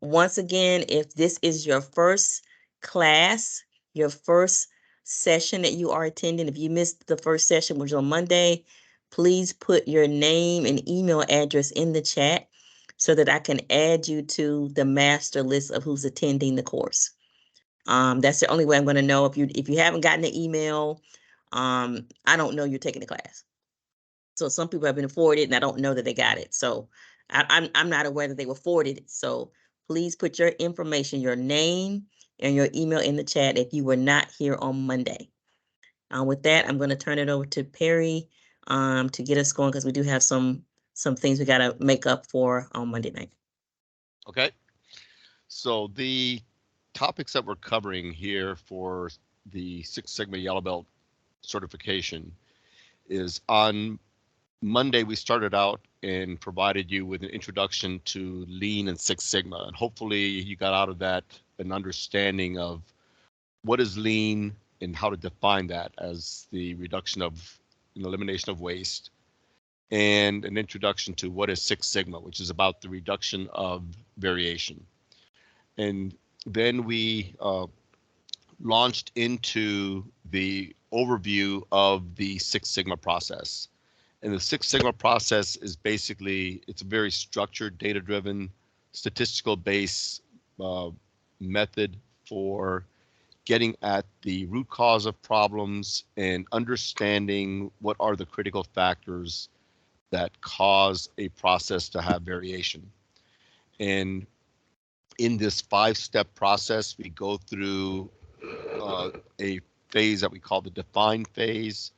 Once again, if this is your first class, your first session that you are attending, if you missed the first session, which was on Monday, please put your name and email address in the chat so that I can add you to the master list of who's attending the course. That's the only way I'm going to know. If you haven't gotten the email, I don't know you're taking the class. So some people have been forwarded and I don't know that they got it. So I'm not aware that they were forwarded. So please put your information, your name and your email in the chat if you were not here on Monday. With that, I'm going to turn it over to Perry to get us going because we do have some things we got to make up for on Monday night. Okay. So the topics that we're covering here for the Six Sigma Yellow Belt certification is on Monday. We started out and provided you with an introduction to Lean and Six Sigma, and hopefully you got out of that an understanding of what is Lean and how to define that as the reduction of and elimination of waste, and an introduction to what is Six Sigma, which is about the reduction of variation. And then we launched into the overview of the Six Sigma process. And the Six Sigma process is basically, it's a very structured, data-driven, statistical-based method for getting at the root cause of problems and understanding what are the critical factors that cause a process to have variation. And in this 5-step process, we go through a phase that we call the define phase,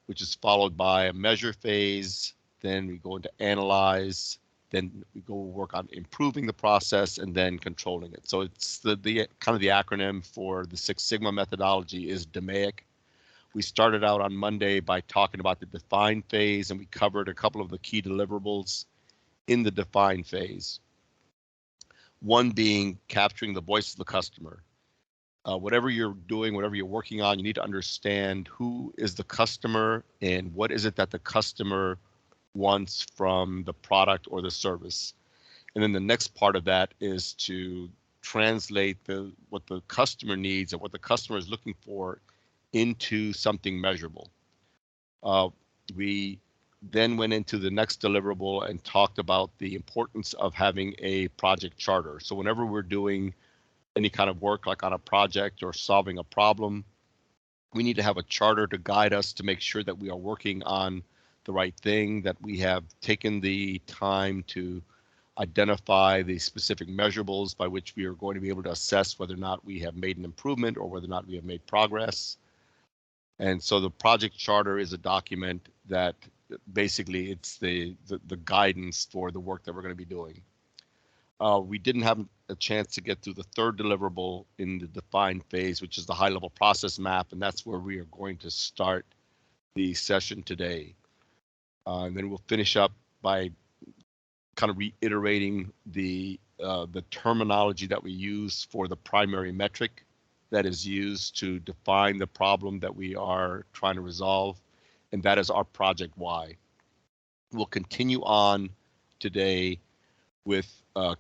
which is followed by a measure phase. Then we go into analyze. Then we go work on improving the process and then controlling it. So it's the kind of the acronym for the Six Sigma methodology is DMAIC. We started out on Monday by talking about the define phase, and we covered a couple of the key deliverables in the define phase. One being capturing the voice of the customer. Whatever you're doing, whatever you're working on, you need to understand who is the customer and what is it that the customer wants from the product or the service. And then the next part of that is to translate what the customer needs and what the customer is looking for into something measurable. We then went into the next deliverable and talked about the importance of having a project charter. So whenever we're doing any kind of work like on a project or solving a problem, we need to have a charter to guide us to make sure that we are working on the right thing, that we have taken the time to identify the specific measurables by which we are going to be able to assess whether or not we have made an improvement or whether or not we have made progress. And so the project charter is a document that basically it's the guidance for the work that we're going to be doing. We didn't have a chance to get through the third deliverable in the define phase, which is the high-level process map, and that's where we are going to start the session today. And then we'll finish up by kind of reiterating the terminology that we use for the primary metric that is used to define the problem that we are trying to resolve, and that is our project Y. We'll continue on today with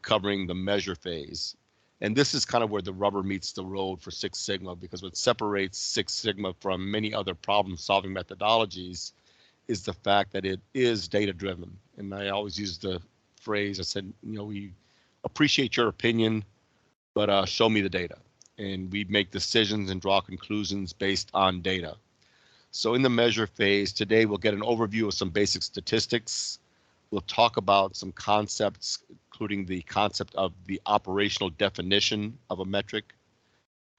covering the measure phase. And this is kind of where the rubber meets the road for Six Sigma, because what separates Six Sigma from many other problem-solving methodologies is the fact that it is data-driven. And I always use the phrase, I said, we appreciate your opinion, but show me the data. And we make decisions and draw conclusions based on data. So in the measure phase, today we'll get an overview of some basic statistics. We'll talk about some concepts, including the concept of the operational definition of a metric.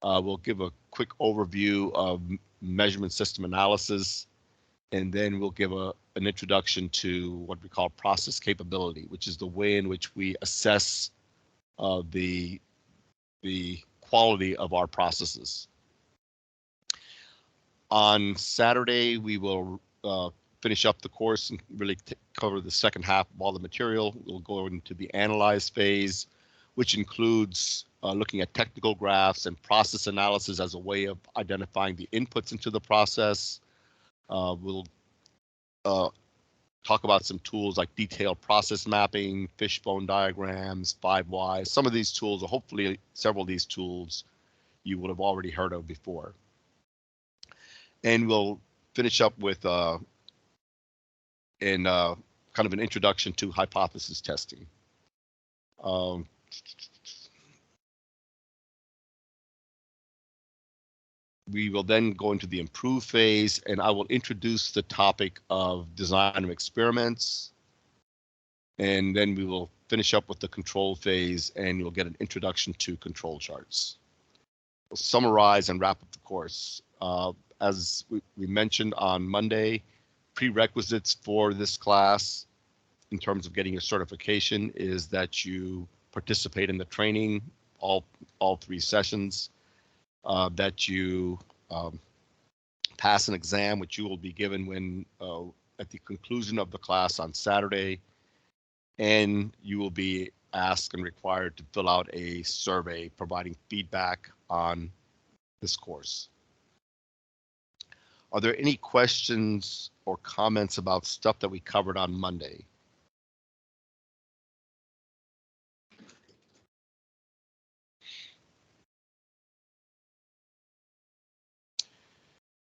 We'll give a quick overview of measurement system analysis, and then we'll give an introduction to what we call process capability, which is the way in which we assess the quality of our processes. On Saturday, we will finish up the course and really cover the second half of all the material. We'll go into the analyze phase, which includes looking at technical graphs and process analysis as a way of identifying the inputs into the process. We'll talk about some tools like detailed process mapping, fishbone diagrams, 5 whys. Some of these tools, or hopefully several of these tools, you would have already heard of before. And we'll finish up with kind of an introduction to hypothesis testing. We will then go into the improve phase, and I will introduce the topic of design of experiments. And then we will finish up with the control phase, and you'll get an introduction to control charts. We'll summarize and wrap up the course. As we mentioned on Monday, prerequisites for this class in terms of getting your certification is that you participate in the training, all 3 sessions, that you pass an exam, which you will be given when at the conclusion of the class on Saturday, and you will be asked and required to fill out a survey providing feedback on this course. Are there any questions or comments about stuff that we covered on Monday?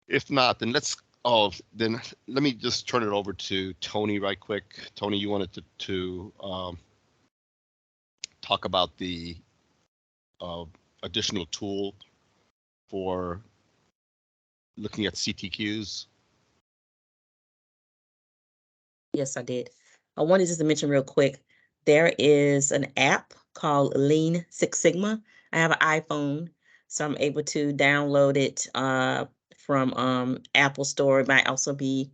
If not, then let me just turn it over to Tony right quick. Tony, you wanted to talk about the additional tool for looking at CTQs. Yes, I did. I wanted just to mention real quick, there is an app called Lean Six Sigma. I have an iPhone, so I'm able to download it from Apple Store. It might also be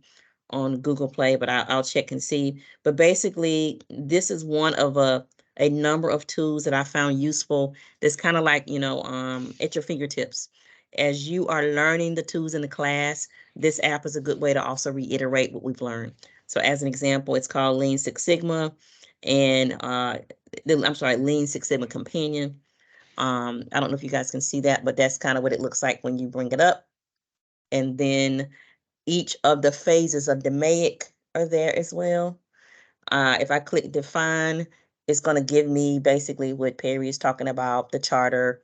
on Google Play, but I'll check and see. But basically, this is one of a number of tools that I found useful. That's kind of like, at your fingertips. As you are learning the tools in the class, this app is a good way to also reiterate what we've learned. So as an example, it's called Lean Six Sigma, and Lean Six Sigma Companion. I don't know if you guys can see that, but that's kind of what it looks like when you bring it up. And then each of the phases of DMAIC are there as well. If I click define, it's going to give me basically what Perry is talking about, the charter,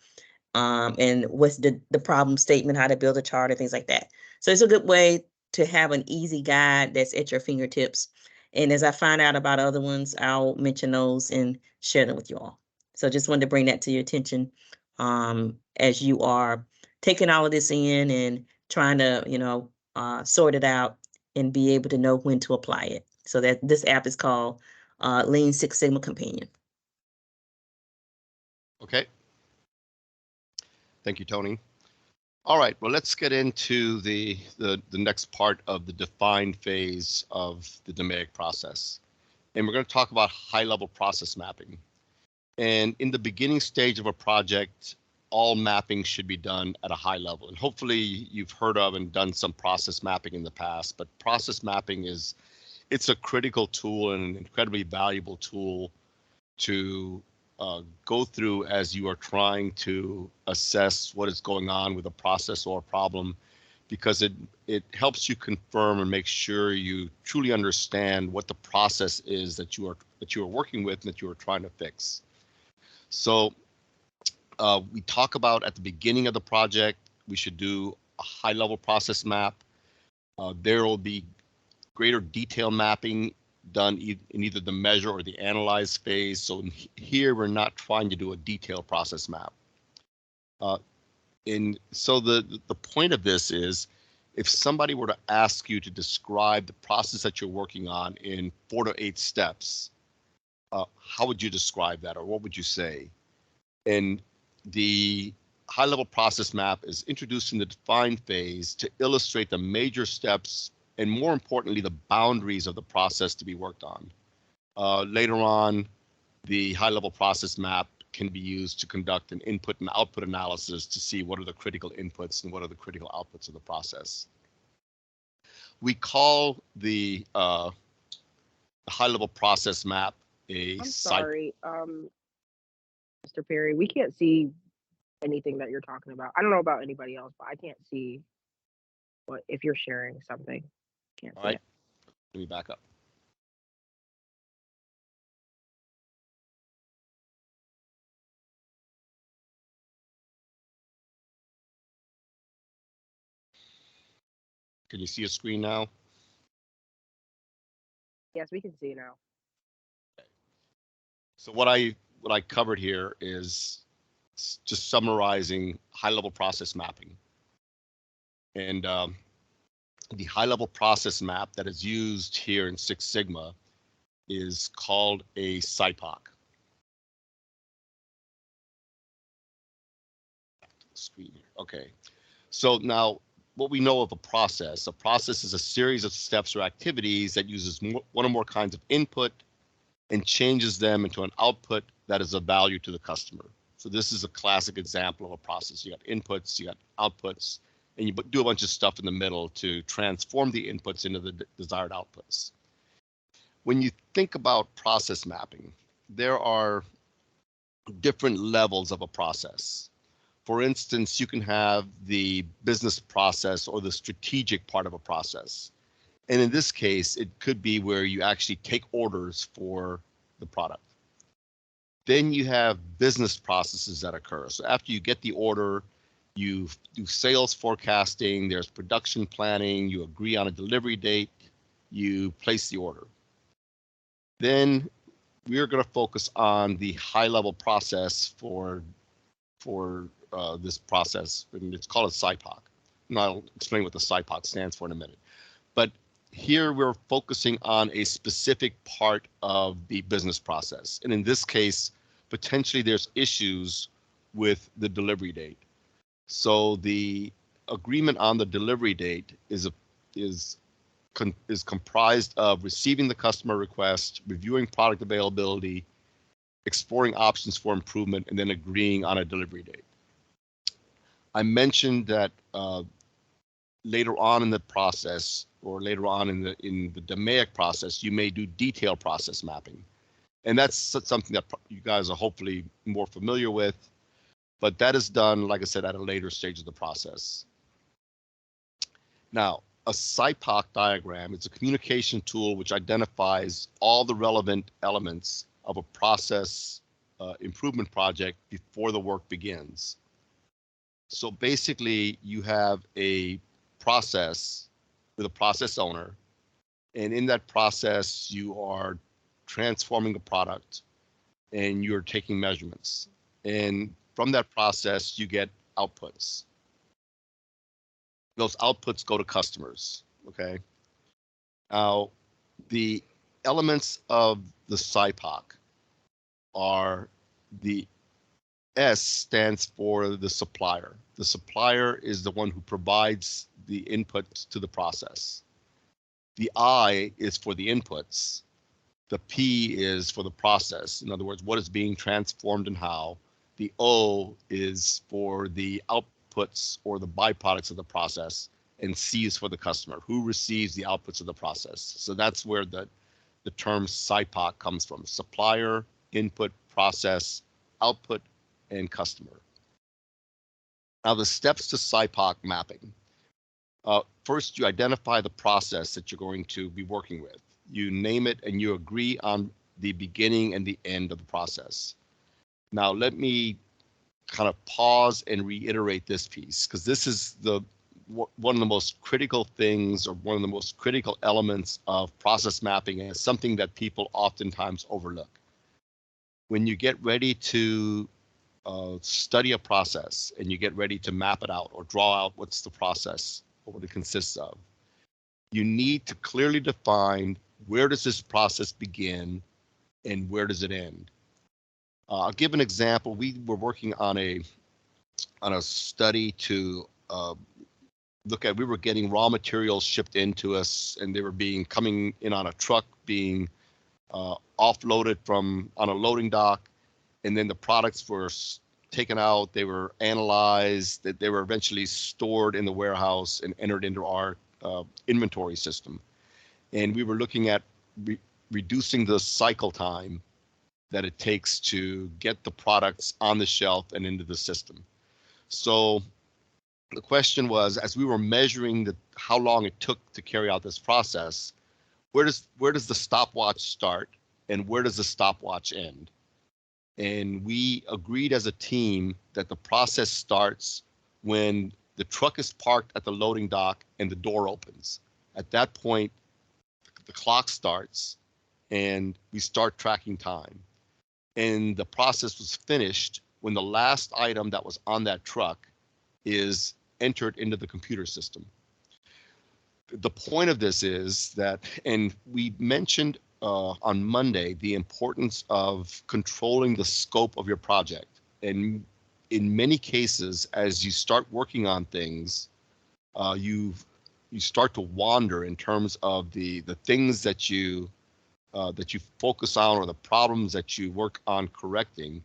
and what's the problem statement, how to build a charter, things like that. So it's a good way to have an easy guide that's at your fingertips. And as I find out about other ones, I'll mention those and share them with you all. So just wanted to bring that to your attention as you are taking all of this in and trying to, sort it out and be able to know when to apply it. So that this app is called Lean Six Sigma Companion. Okay. Thank you, Tony. All right, well, let's get into the next part of the define phase of the DMAIC process. And we're going to talk about high-level process mapping. And in the beginning stage of a project, all mapping should be done at a high level. And hopefully you've heard of and done some process mapping in the past, but process mapping it's a critical tool and an incredibly valuable tool to go through as you are trying to assess what is going on with a process or a problem, because it helps you confirm and make sure you truly understand what the process is that you are working with and that you are trying to fix. So we talk about at the beginning of the project, we should do a high-level process map. There will be greater detail mapping done in either the measure or the analyze phase. So here we're not trying to do a detailed process map. And so the point of this is, if somebody were to ask you to describe the process that you're working on in 4 to 8 steps, how would you describe that, or what would you say? And the high-level process map is introduced in the define phase to illustrate the major steps and, more importantly, the boundaries of the process to be worked on. Later on, the high-level process map can be used to conduct an input and output analysis to see what are the critical inputs and what are the critical outputs of the process. We call the high-level process map I'm sorry, Mr. Perry, we can't see anything that you're talking about. I don't know about anybody else, but I can't see if you're sharing something. Can't see it. Let me back up. Can you see a screen now? Yes, we can see now. So what I covered here is just summarizing high-level process mapping. And the high-level process map that is used here in Six Sigma is called a SIPOC. Screen here. Okay. So now what we know of a process is a series of steps or activities that uses one or more kinds of input and changes them into an output that is of value to the customer. So this is a classic example of a process. You got inputs, you got outputs, and you do a bunch of stuff in the middle to transform the inputs into the desired outputs. When you think about process mapping, there are different levels of a process. For instance, you can have the business process or the strategic part of a process. And in this case, it could be where you actually take orders for the product. Then you have business processes that occur. So after you get the order, you do sales forecasting, there's production planning, you agree on a delivery date, you place the order. Then we're going to focus on the high-level process for this process, and it's called a SIPOC. And I'll explain what the SIPOC stands for in a minute. But here we're focusing on a specific part of the business process. And in this case, potentially there's issues with the delivery date. So the agreement on the delivery date is comprised of receiving the customer request, reviewing product availability, exploring options for improvement, and then agreeing on a delivery date. I mentioned that later on in the process, or later on in the DMAIC process, you may do detailed process mapping. And that's something that you guys are hopefully more familiar with, but that is done, like I said, at a later stage of the process. Now, a SIPOC diagram is a communication tool which identifies all the relevant elements of a process improvement project before the work begins. So basically, you have a process with a process owner, and in that process, you are transforming a product and you're taking measurements. And from that process, you get outputs. Those outputs go to customers, okay? Now, the elements of the SIPOC are the S stands for the supplier. The supplier is the one who provides the input to the process. The I is for the inputs. The P is for the process. In other words, what is being transformed and how. The O is for the outputs or the byproducts of the process. And C is for the customer, who receives the outputs of the process. So that's where the term SIPOC comes from. Supplier, input, process, output, and customer. Now the steps to SIPOC mapping. First, you identify the process that you're going to be working with. You name it and you agree on the beginning and the end of the process. Now let me kind of pause and reiterate this piece, because this is one of the most critical things, or one of the most critical elements of process mapping, and it's something that people oftentimes overlook. When you get ready to study a process and you get ready to map it out or draw out what's the process or what it consists of, you need to clearly define where does this process begin and where does it end. I'll give an example. We were working on a study to look at, we were getting raw materials shipped into us, and they were coming in on a truck, being offloaded from on a loading dock, and then the products were taken out, they were analyzed, that they were eventually stored in the warehouse and entered into our inventory system. And we were looking at reducing the cycle time that it takes to get the products on the shelf and into the system. So the question was, as we were measuring how long it took to carry out this process, where does the stopwatch start and where does the stopwatch end? And we agreed as a team that the process starts when the truck is parked at the loading dock and the door opens. At that point, the clock starts and we start tracking time. And the process was finished when the last item that was on that truck is entered into the computer system. The point of this is that, and we mentioned on Monday, the importance of controlling the scope of your project. And in many cases, as you start working on things, you start to wander in terms of the things that you focus on or the problems that you work on correcting,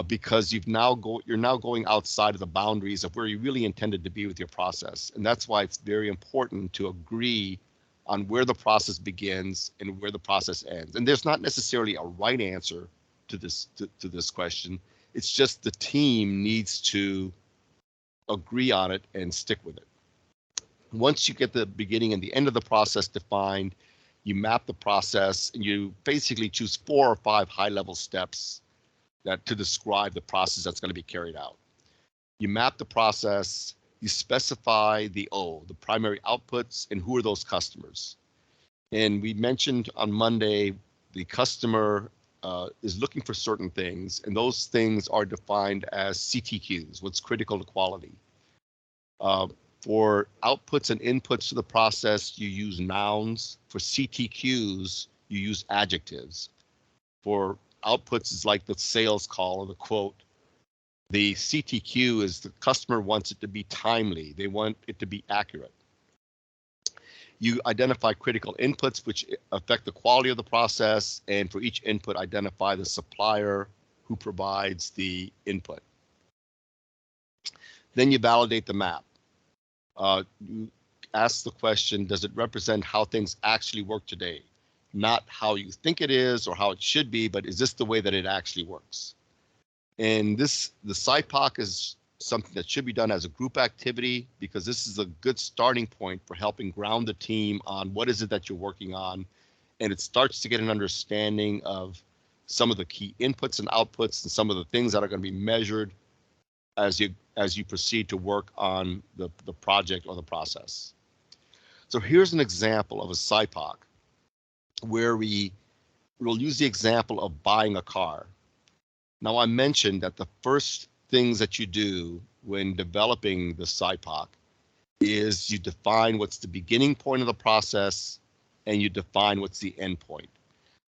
because you're now going outside of the boundaries of where you really intended to be with your process. And that's why it's very important to agree on where the process begins and where the process ends. And there's not necessarily a right answer to this question. It's just the team needs to agree on it and stick with it. Once you get the beginning and the end of the process defined, you map the process and you basically choose 4 or 5 high-level steps to describe the process that's going to be carried out. You map the process, you specify the primary outputs, and who are those customers. And we mentioned on Monday, the customer is looking for certain things, and those things are defined as CTQs, what's critical to quality. For outputs and inputs to the process, you use nouns. For CTQs, you use adjectives. For outputs is like the sales call or the quote. The CTQ is the customer wants it to be timely. They want it to be accurate. You identify critical inputs which affect the quality of the process, and for each input, identify the supplier who provides the input. Then you validate the map. You ask the question, does it represent how things actually work today? Not how you think it is or how it should be, but is this the way that it actually works? And the SIPOC is something that should be done as a group activity, because this is a good starting point for helping ground the team on what is it that you're working on. And it starts to get an understanding of some of the key inputs and outputs and some of the things that are going to be measured as you proceed to work on the project or the process. So here's an example of a SIPOC where we'll use the example of buying a car. Now, I mentioned that the first things that you do when developing the SIPOC is you define what's the beginning point of the process and you define what's the end point.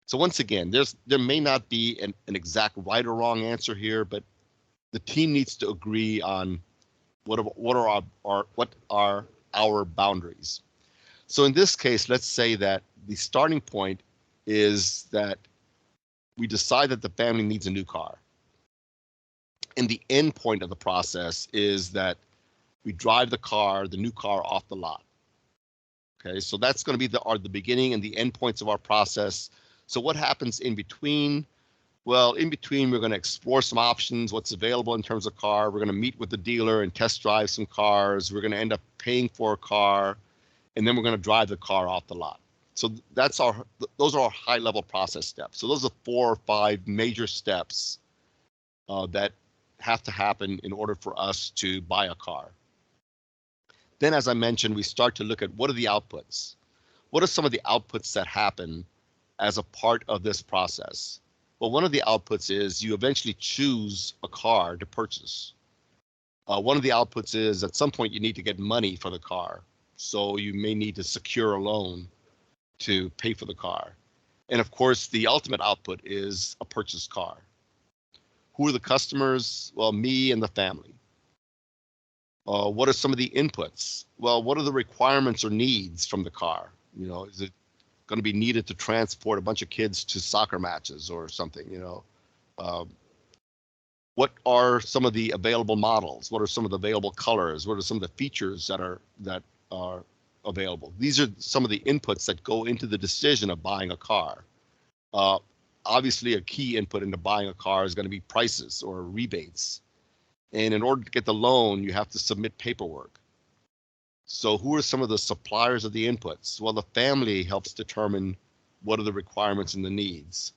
So once again, there may not be an exact right or wrong answer here, but the team needs to agree on what are our boundaries. So in this case, let's say that the starting point is that we decide that the family needs a new car. And the end point of the process is that we drive the new car off the lot. Okay, so that's going to be the beginning and the end points of our process. So what happens in between? Well, in between, we're going to explore some options, what's available in terms of car. We're going to meet with the dealer and test drive some cars. We're going to end up paying for a car, and then we're going to drive the car off the lot. So those are our high-level process steps. So those are 4 or 5 major steps that have to happen in order for us to buy a car. Then, as I mentioned, we start to look at what are the outputs. What are some of the outputs that happen as a part of this process? Well, one of the outputs is you eventually choose a car to purchase. One of the outputs is at some point you need to get money for the car. So you may need to secure a loan to pay for the car. And of course, the ultimate output is a purchased car. Who are the customers? Well, me and the family. What are some of the inputs? Well, what are the requirements or needs from the car? You know, is it going to be needed to transport a bunch of kids to soccer matches or something? You know, what are some of the available models? What are some of the available colors? What are some of the features that are available? These are some of the inputs that go into the decision of buying a car. Obviously, a key input into buying a car is going to be prices or rebates. And in order to get the loan, you have to submit paperwork. So who are some of the suppliers of the inputs? Well, the family helps determine what are the requirements and the needs.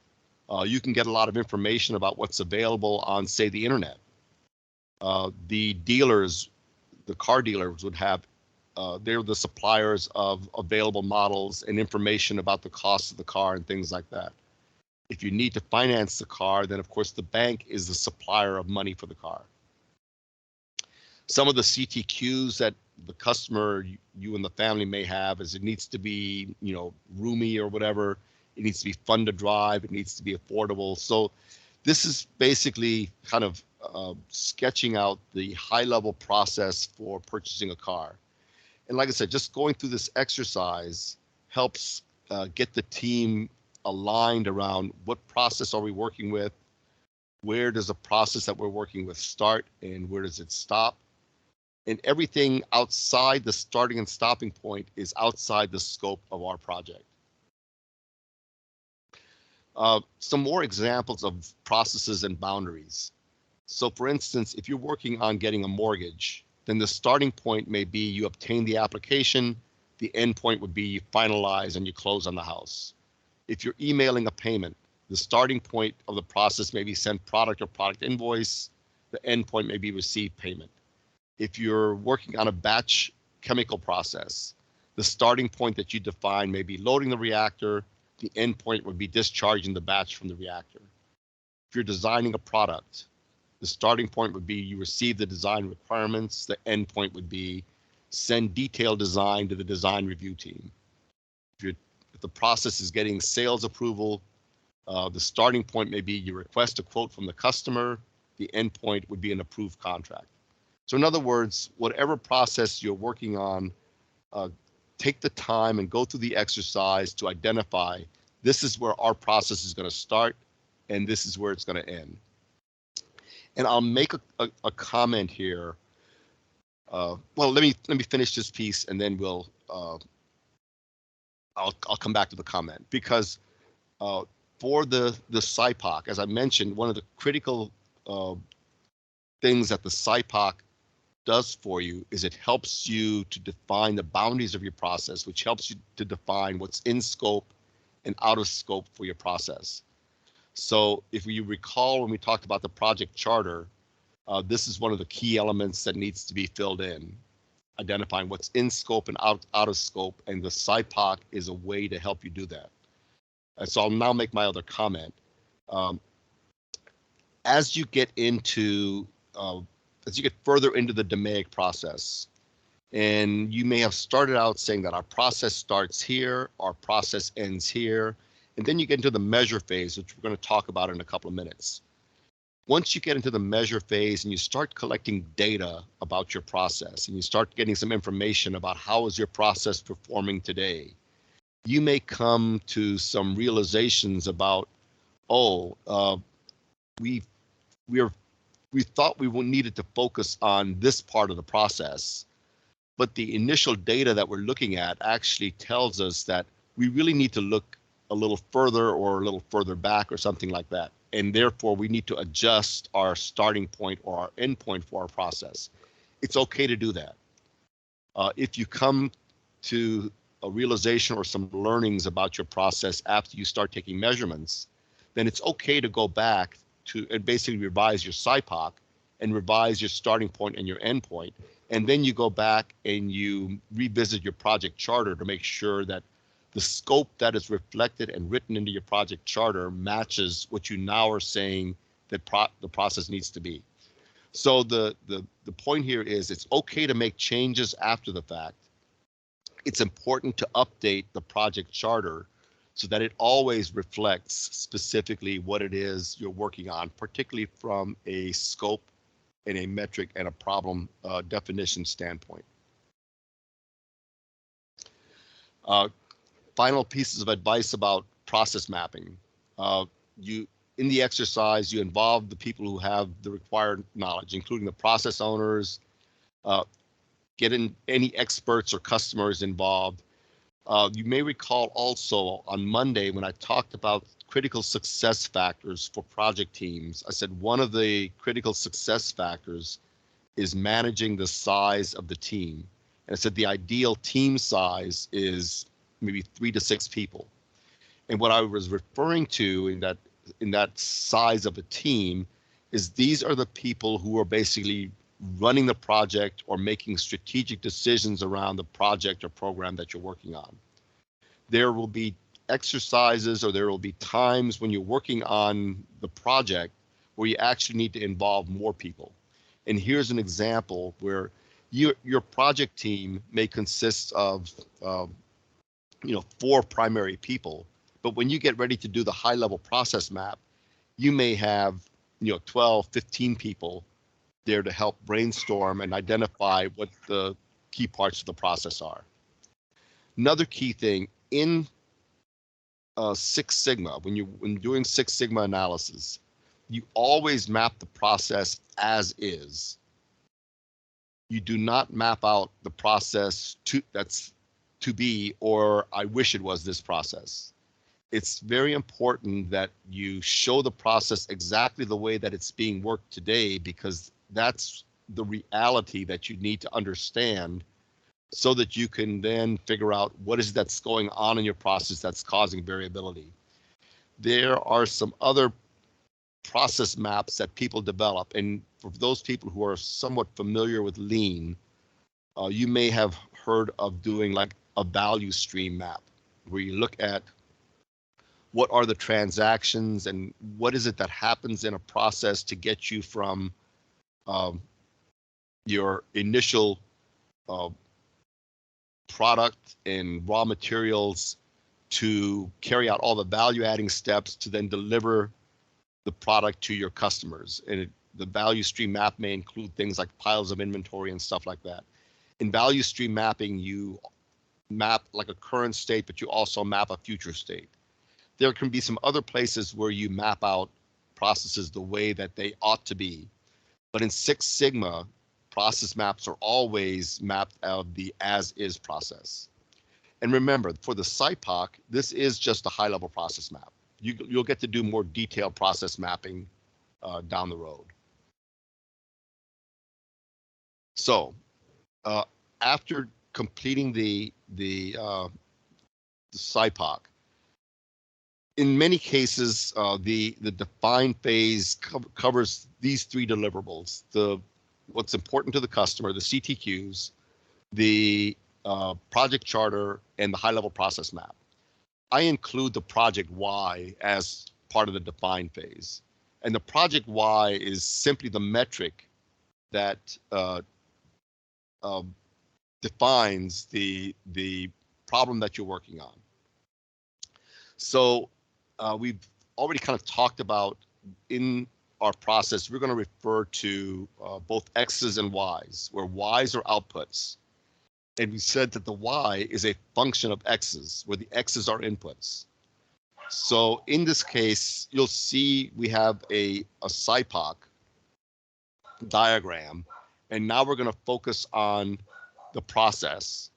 You can get a lot of information about what's available on, say, the internet. The dealers, the car dealers would have, they're the suppliers of available models and information about the cost of the car and things like that. If you need to finance the car, then of course the bank is the supplier of money for the car. Some of the CTQs that the customer, you and the family may have, is it needs to be, you know, roomy or whatever. It needs to be fun to drive. It needs to be affordable. So this is basically kind of sketching out the high-level process for purchasing a car. And like I said, just going through this exercise helps get the team aligned around what process are we working with, where does the process that we're working with start, and where does it stop. And everything outside the starting and stopping point is outside the scope of our project. Some more examples of processes and boundaries. So for instance, if you're working on getting a mortgage, then the starting point may be you obtain the application, the end point would be you finalize and you close on the house. If you're emailing a payment, the starting point of the process may be send product or product invoice, the end point may be receive payment. If you're working on a batch chemical process, the starting point that you define may be loading the reactor, the end point would be discharging the batch from the reactor. If you're designing a product, the starting point would be you receive the design requirements, the end point would be send detailed design to the design review team. If the process is getting sales approval, the starting point may be you request a quote from the customer, the end point would be an approved contract. So in other words, whatever process you're working on, take the time and go through the exercise to identify this is where our process is going to start and this is where it's going to end. And I'll make a comment here. Well, let me finish this piece and then we'll I'll come back to the comment, because for the SIPOC, as I mentioned, one of the critical things that the SIPOC does for you is it helps you to define the boundaries of your process, which helps you to define what's in scope and out of scope for your process. So if you recall when we talked about the project charter, this is one of the key elements that needs to be filled in, identifying what's in scope and out of scope, and the SIPOC is a way to help you do that. And so I'll now make my other comment. As you get into as you get further into the DMAIC process, and you may have started out saying that our process starts here, our process ends here, and then you get into the measure phase, which we're going to talk about in a couple of minutes. Once you get into the measure phase and you start collecting data about your process and you start getting some information about how is your process performing today, you may come to some realizations about, we thought we needed to focus on this part of the process, but the initial data that we're looking at actually tells us that we really need to look a little further or a little further back or something like that. And therefore we need to adjust our starting point or our end point for our process. It's okay to do that. If you come to a realization or some learnings about your process after you start taking measurements, then it's okay to go back to and basically revise your SIPOC and revise your starting point and your end point. And then you go back and you revisit your project charter to make sure that the scope that is reflected and written into your project charter matches what you now are saying that the process needs to be. So the point here is it's okay to make changes after the fact. It's important to update the project charter so that it always reflects specifically what it is you're working on, particularly from a scope and a metric and a problem definition standpoint. Final pieces of advice about process mapping. In the exercise, you involve the people who have the required knowledge, including the process owners, get in any experts or customers involved. You may recall also on Monday when I talked about critical success factors for project teams, I said one of the critical success factors is managing the size of the team. And I said the ideal team size is maybe 3 to 6 people. And what I was referring to in that size of a team is these are the people who are basically running the project or making strategic decisions around the project or program that you're working on. There will be exercises or there will be times when you're working on the project where you actually need to involve more people. And here's an example where your project team may consist of 4 primary people, but when you get ready to do the high level process map, you may have 12, 15 people there to help brainstorm and identify what the key parts of the process are. Another key thing in Six Sigma, when doing Six Sigma analysis, you always map the process as is. You do not map out the process that's to be, or I wish it was this process. It's very important that you show the process exactly the way that it's being worked today, because that's the reality that you need to understand so that you can then figure out what is that's going on in your process that's causing variability. There are some other process maps that people develop, and for those people who are somewhat familiar with Lean, you may have heard of doing like a value stream map, where you look at what are the transactions and what is it that happens in a process to get you from your initial product and raw materials to carry out all the value adding steps to then deliver the product to your customers. And the value stream map may include things like piles of inventory and stuff like that. In value stream mapping, you map like a current state, but you also map a future state. There can be some other places where you map out processes the way that they ought to be. But in Six Sigma, process maps are always mapped out of the as-is process. And remember, for the SIPOC, this is just a high-level process map. You'll get to do more detailed process mapping down the road. So after completing the SIPOC, in many cases, the define phase covers these 3 deliverables: what's important to the customer, the CTQs, the project charter, and the high-level process map. I include the project why as part of the define phase. And the project why is simply the metric that defines the problem that you're working on. So we've already kind of talked about in our process, we're going to refer to both X's and Y's, where Y's are outputs. And we said that the Y is a function of X's, where the X's are inputs. So in this case, you'll see we have a SIPOC diagram, and now we're going to focus on the process.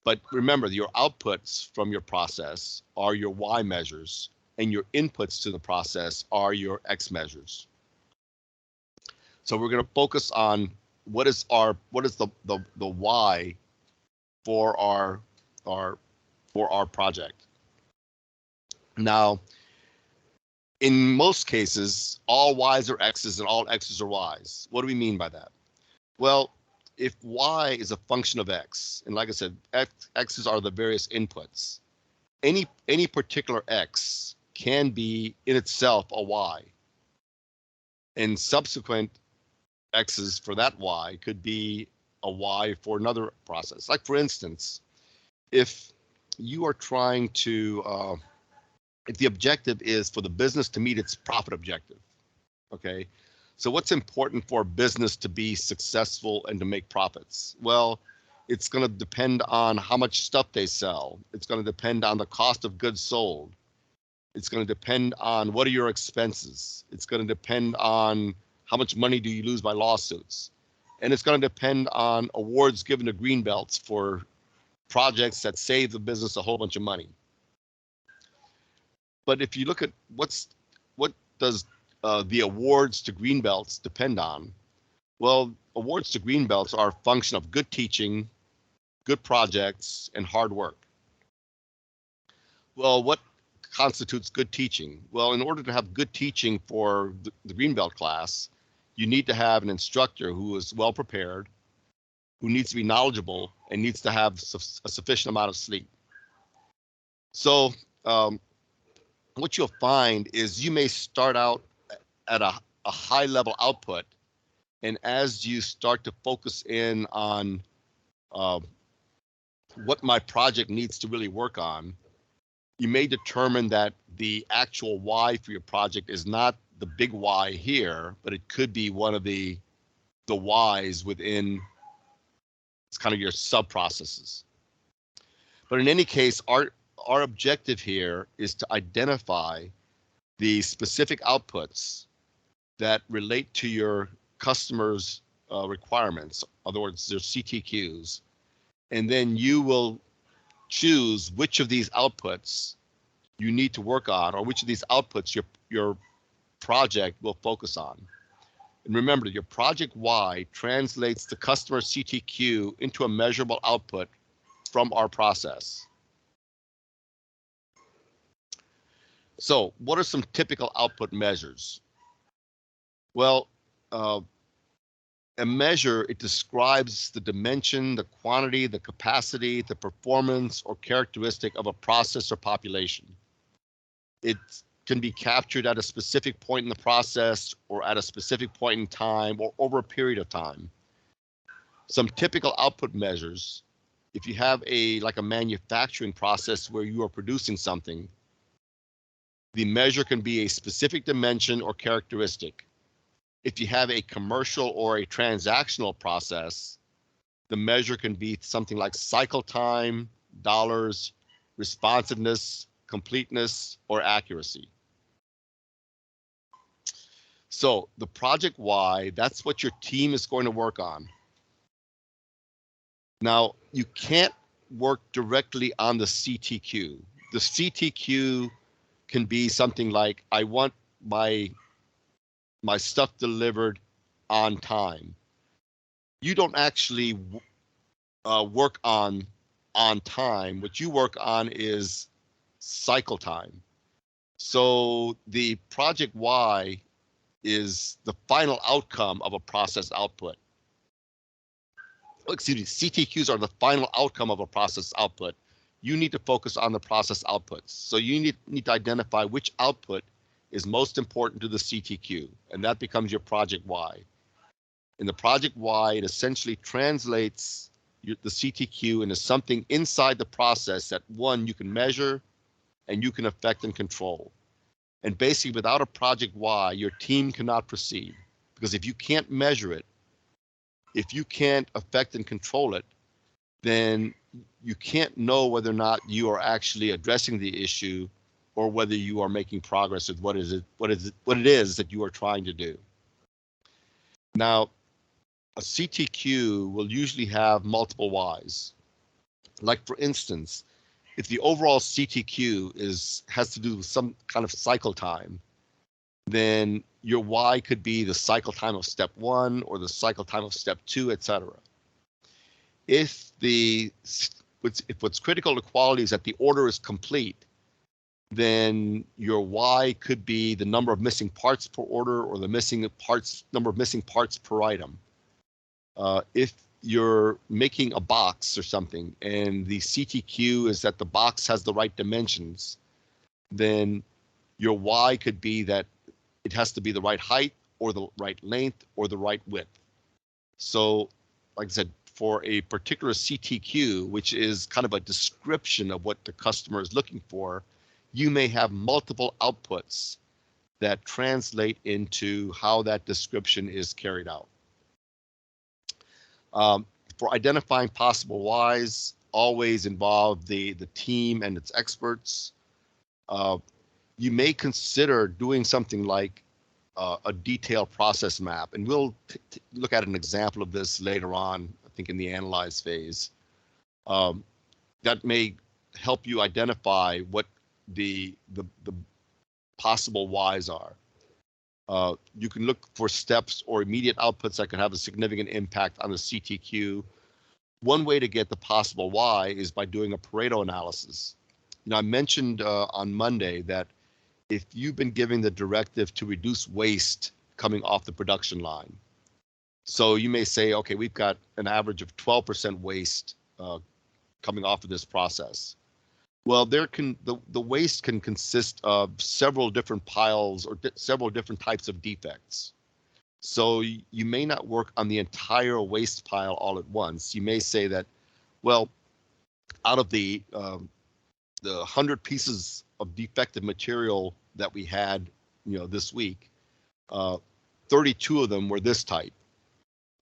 But remember, your outputs from your process are your Y measures, and your inputs to the process are your X measures. So we're going to focus on what is the Y for our project. Now, in most cases, all Y's are X's and all X's are Y's. What do we mean by that? Well, if Y is a function of X, and like I said, X's are the various inputs, any particular X can be in itself a Y. And subsequent X's for that Y could be a Y for another process. Like for instance, if you are trying to, if the objective is for the business to meet its profit objective, okay? So what's important for a business to be successful and to make profits? Well, it's going to depend on how much stuff they sell. It's going to depend on the cost of goods sold. It's going to depend on what are your expenses. It's going to depend on how much money do you lose by lawsuits. And it's going to depend on awards given to Greenbelts for projects that save the business a whole bunch of money. But if you look at what does the awards to Greenbelts depend on? Well, awards to Greenbelts are a function of good teaching, good projects, and hard work. Well, what constitutes good teaching? Well, in order to have good teaching for the Greenbelt class, you need to have an instructor who is well prepared, who needs to be knowledgeable, and needs to have a sufficient amount of sleep. So what you'll find is you may start out at a high level output, and as you start to focus in on what my project needs to really work on, you may determine that the actual why for your project is not the big why here, but it could be one of the whys within it's kind of your sub processes. But in any case, our objective here is to identify the specific outputs that relate to your customers' requirements, in other words, their CTQs, and then you will choose which of these outputs you need to work on, or which of these outputs your project will focus on. And remember, your project why translates the customer CTQ into a measurable output from our process. So what are some typical output measures? Well, a measure, it describes the dimension, the quantity, the capacity, the performance, or characteristic of a process or population. It can be captured at a specific point in the process or at a specific point in time or over a period of time. Some typical output measures, if you have like a manufacturing process where you are producing something, the measure can be a specific dimension or characteristic. If you have a commercial or a transactional process, the measure can be something like cycle time, dollars, responsiveness, completeness, or accuracy. So the project why, that's what your team is going to work on. Now, you can't work directly on the CTQ. The CTQ can be something like, I want my stuff delivered on time. You don't actually work on time. What you work on is cycle time. So the project why is the final outcome of a process output. Excuse me, CTQs are the final outcome of a process output. You need to focus on the process outputs. So you need to identify which output is most important to the CTQ, and that becomes your project why. In the project why, it essentially translates the CTQ into something inside the process that, one, you can measure and you can affect and control. And basically, without a project why, your team cannot proceed, because if you can't measure it, if you can't affect and control it, then you can't know whether or not you are actually addressing the issue or whether you are making progress with what it is that you are trying to do. Now, a CTQ will usually have multiple whys. Like, for instance, if the overall CTQ has to do with some kind of cycle time, then your why could be the cycle time of step 1 or the cycle time of step 2, etc. If what's critical to quality is that the order is complete, then your why could be the number of missing parts per order or the number of missing parts per item. If you're making a box or something and the CTQ is that the box has the right dimensions, then your why could be that it has to be the right height or the right length or the right width. So, like I said, for a particular CTQ, which is kind of a description of what the customer is looking for, you may have multiple outputs that translate into how that description is carried out. For identifying possible whys, always involve the team and its experts. You may consider doing something like a detailed process map, and we'll look at an example of this later on, I think in the analyze phase. That may help you identify what the possible whys are. You can look for steps or immediate outputs that can have a significant impact on the CTQ. One way to get the possible why is by doing a Pareto analysis. I mentioned on Monday that if you've been giving the directive to reduce waste coming off the production line. So you may say, okay, we've got an average of 12% waste coming off of this process. Well, the waste can consist of several different piles or several different types of defects. So you may not work on the entire waste pile all at once. You may say that, well, out of the 100 pieces of defective material that we had, this week, 32 of them were this type,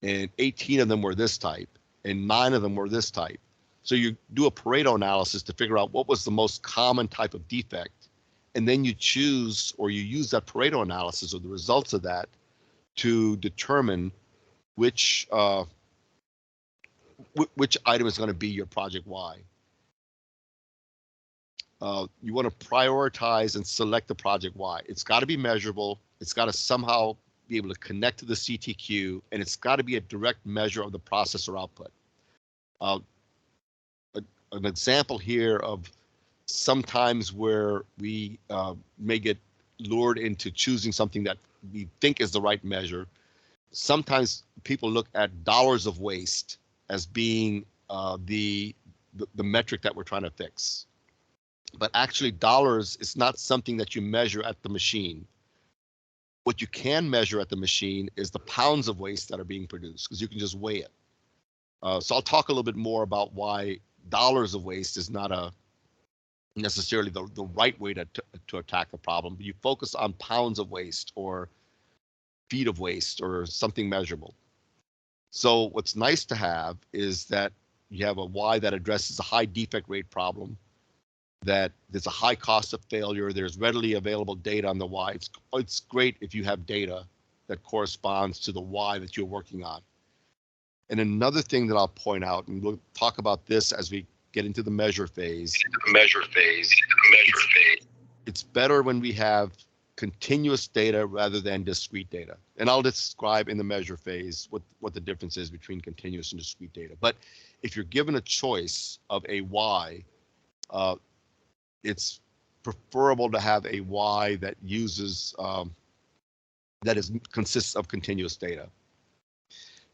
and 18 of them were this type, and 9 of them were this type. So you do a Pareto analysis to figure out what was the most common type of defect, and then you choose or you use that Pareto analysis or the results of that to determine which item is going to be your project Y. You want to prioritize and select the project Y. It's got to be measurable. It's got to somehow be able to connect to the CTQ, and it's got to be a direct measure of the processor output. An example here of sometimes where we may get lured into choosing something that we think is the right measure. Sometimes people look at dollars of waste as being the metric that we're trying to fix. But actually, dollars is not something that you measure at the machine. What you can measure at the machine is the pounds of waste that are being produced, because you can just weigh it. So I'll talk a little bit more about why dollars of waste is not necessarily the right way to attack the problem. But you focus on pounds of waste or feet of waste or something measurable. So what's nice to have is that you have a Y that addresses a high defect rate problem, that there's a high cost of failure, there's readily available data on the Y. It's great if you have data that corresponds to the Y that you're working on. And another thing that I'll point out, and we'll talk about this as we get into the measure phase. It's better when we have continuous data rather than discrete data. And I'll describe in the measure phase what the difference is between continuous and discrete data. But if you're given a choice of a Y, it's preferable to have a Y that uses consists of continuous data.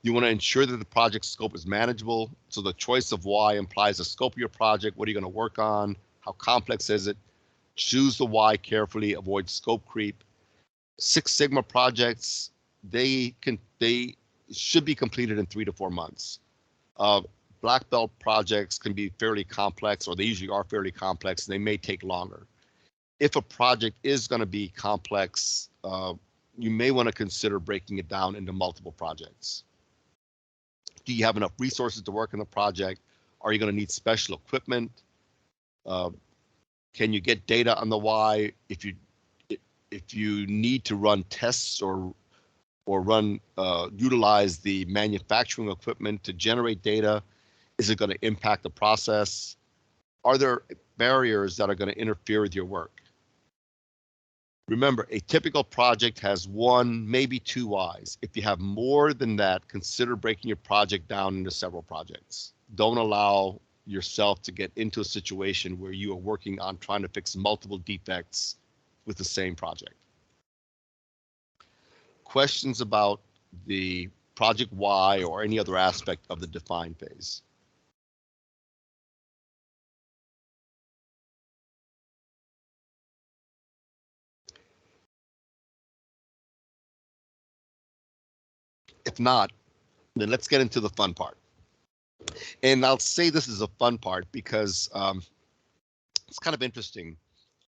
You want to ensure that the project scope is manageable. So the choice of Y implies the scope of your project. What are you going to work on? How complex is it? Choose the Y carefully. Avoid scope creep. Six Sigma projects, they should be completed in 3 to 4 months. Black belt projects can be fairly complex, or they usually are fairly complex, and they may take longer. If a project is going to be complex, you may want to consider breaking it down into multiple projects. Do you have enough resources to work on the project? Are you going to need special equipment? Can you get data on the Y? If you need to run tests or utilize the manufacturing equipment to generate data, is it going to impact the process? Are there barriers that are going to interfere with your work? Remember, a typical project has 1, maybe 2 Ys. If you have more than that, consider breaking your project down into several projects. Don't allow yourself to get into a situation where you are working on trying to fix multiple defects with the same project. Questions about the project Y or any other aspect of the define phase? If not, then let's get into the fun part. And I'll say this is a fun part because it's kind of interesting.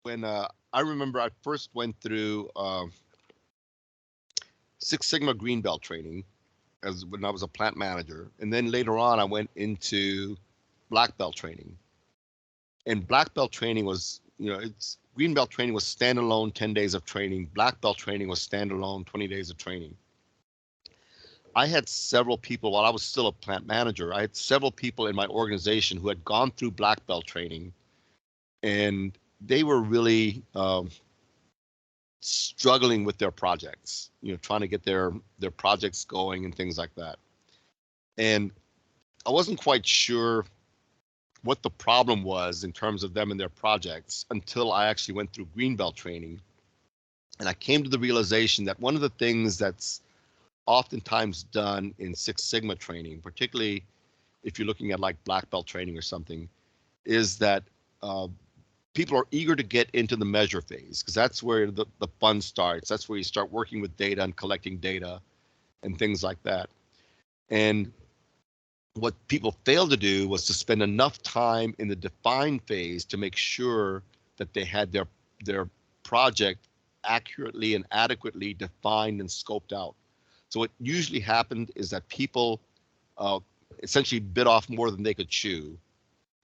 When I remember I first went through Six Sigma Green Belt training when I was a plant manager, and then later on I went into Black Belt training. And Black Belt training was, Green Belt training was standalone 10 days of training. Black Belt training was standalone 20 days of training. I had several people, while I was still a plant manager, I had several people in my organization who had gone through Black Belt training, and they were really struggling with their projects, trying to get their projects going and things like that. And I wasn't quite sure what the problem was in terms of them and their projects until I actually went through Green Belt training. And I came to the realization that one of the things that's oftentimes done in Six Sigma training, particularly if you're looking at like black belt training or something, is that people are eager to get into the measure phase because that's where the fun starts. That's where you start working with data and collecting data and things like that. And what people failed to do was to spend enough time in the define phase to make sure that they had their project accurately and adequately defined and scoped out. So what usually happened is that people essentially bit off more than they could chew,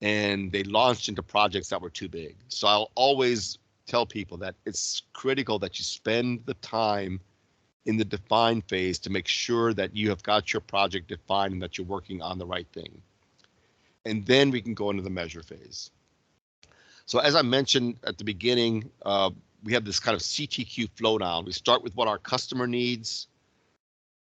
and they launched into projects that were too big. So I'll always tell people that it's critical that you spend the time in the define phase to make sure that you have got your project defined and that you're working on the right thing. And then we can go into the measure phase. So as I mentioned at the beginning, we have this kind of CTQ flow down. We start with what our customer needs.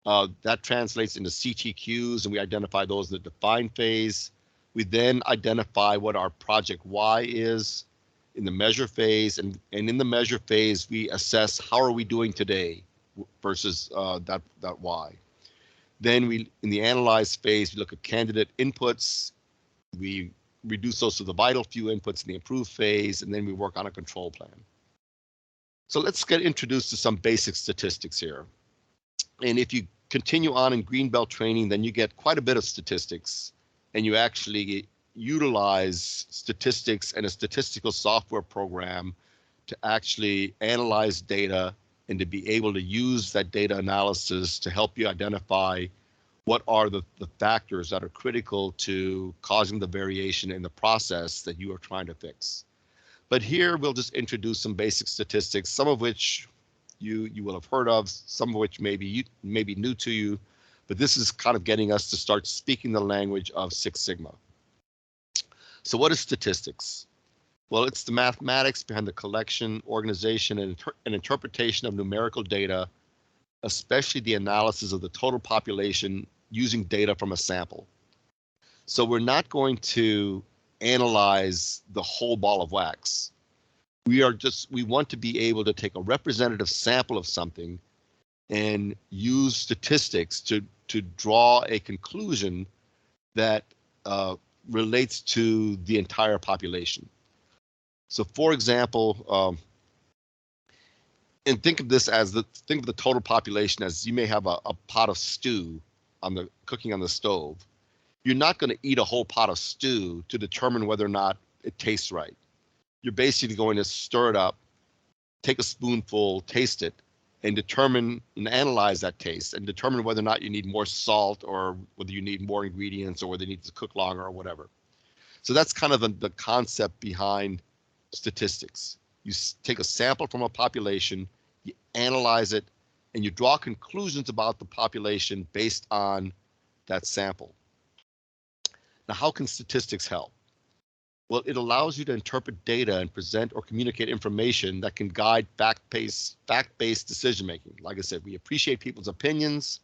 That translates into CTQs, and we identify those in the define phase. We then identify what our project Y is in the measure phase, and in the measure phase, we assess how are we doing today versus that Y. Then we, in the analyze phase, we look at candidate inputs. We reduce those to the vital few inputs in the improve phase, and then we work on a control plan. So let's get introduced to some basic statistics here. And if you continue on in Greenbelt training, then you get quite a bit of statistics, and you actually utilize statistics and a statistical software program to actually analyze data and to be able to use that data analysis to help you identify what are the factors that are critical to causing the variation in the process that you are trying to fix. But here we'll just introduce some basic statistics, some of which you will have heard of, some of which may be new to you, but this is kind of getting us to start speaking the language of Six Sigma. So what is statistics? Well, it's the mathematics behind the collection, organization, and interpretation of numerical data, especially the analysis of the total population using data from a sample. So we're not going to analyze the whole ball of wax. We want to be able to take a representative sample of something and use statistics to draw a conclusion that relates to the entire population. So for example, and think of this as think of the total population as you may have a pot of stew cooking on the stove. You're not going to eat a whole pot of stew to determine whether or not it tastes right. You're basically going to stir it up, take a spoonful, taste it, and determine and analyze that taste and determine whether or not you need more salt or whether you need more ingredients or whether you need to cook longer or whatever. So that's kind of the concept behind statistics. You take a sample from a population, you analyze it, and you draw conclusions about the population based on that sample. Now, how can statistics help? Well, it allows you to interpret data and present or communicate information that can guide fact-based decision-making. Like I said, we appreciate people's opinions,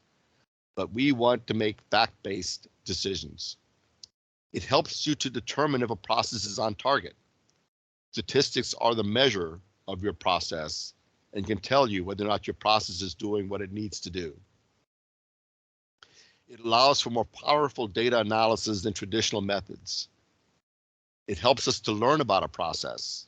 but we want to make fact-based decisions. It helps you to determine if a process is on target. Statistics are the measure of your process and can tell you whether or not your process is doing what it needs to do. It allows for more powerful data analysis than traditional methods. It helps us to learn about a process.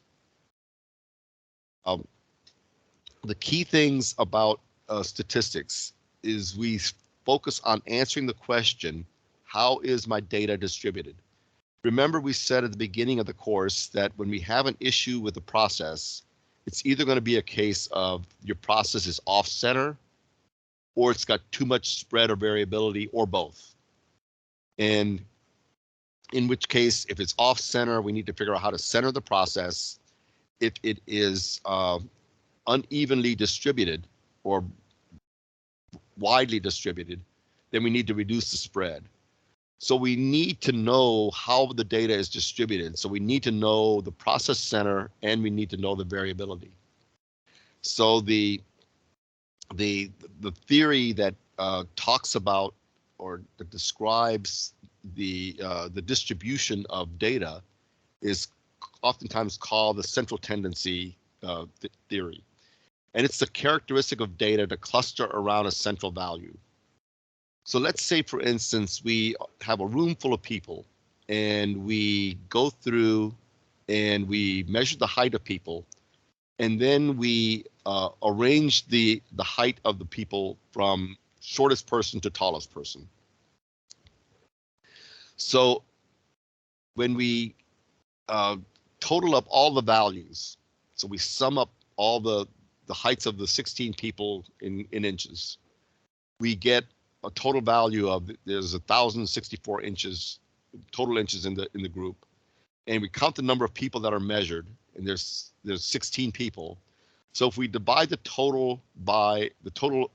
The key things about statistics is we focus on answering the question, how is my data distributed? Remember, we said at the beginning of the course that when we have an issue with the process, it's either going to be a case of your process is off center, or it's got too much spread or variability, or both. And in which case, if it's off center, we need to figure out how to center the process. If it is unevenly distributed or widely distributed, then we need to reduce the spread. So we need to know how the data is distributed. So we need to know the process center and we need to know the variability. So the theory that talks about or that describes the distribution of data is oftentimes called the central tendency theory. And it's the characteristic of data to cluster around a central value. So let's say, for instance, we have a room full of people and we go through and we measure the height of people, and then we arrange the height of the people from shortest person to tallest person. So when we total up all the values, so we sum up all the heights of the 16 people in inches, we get a total value of, there's 1,064 inches, total inches in the group. And we count the number of people that are measured, and there's 16 people. So if we divide the total by the total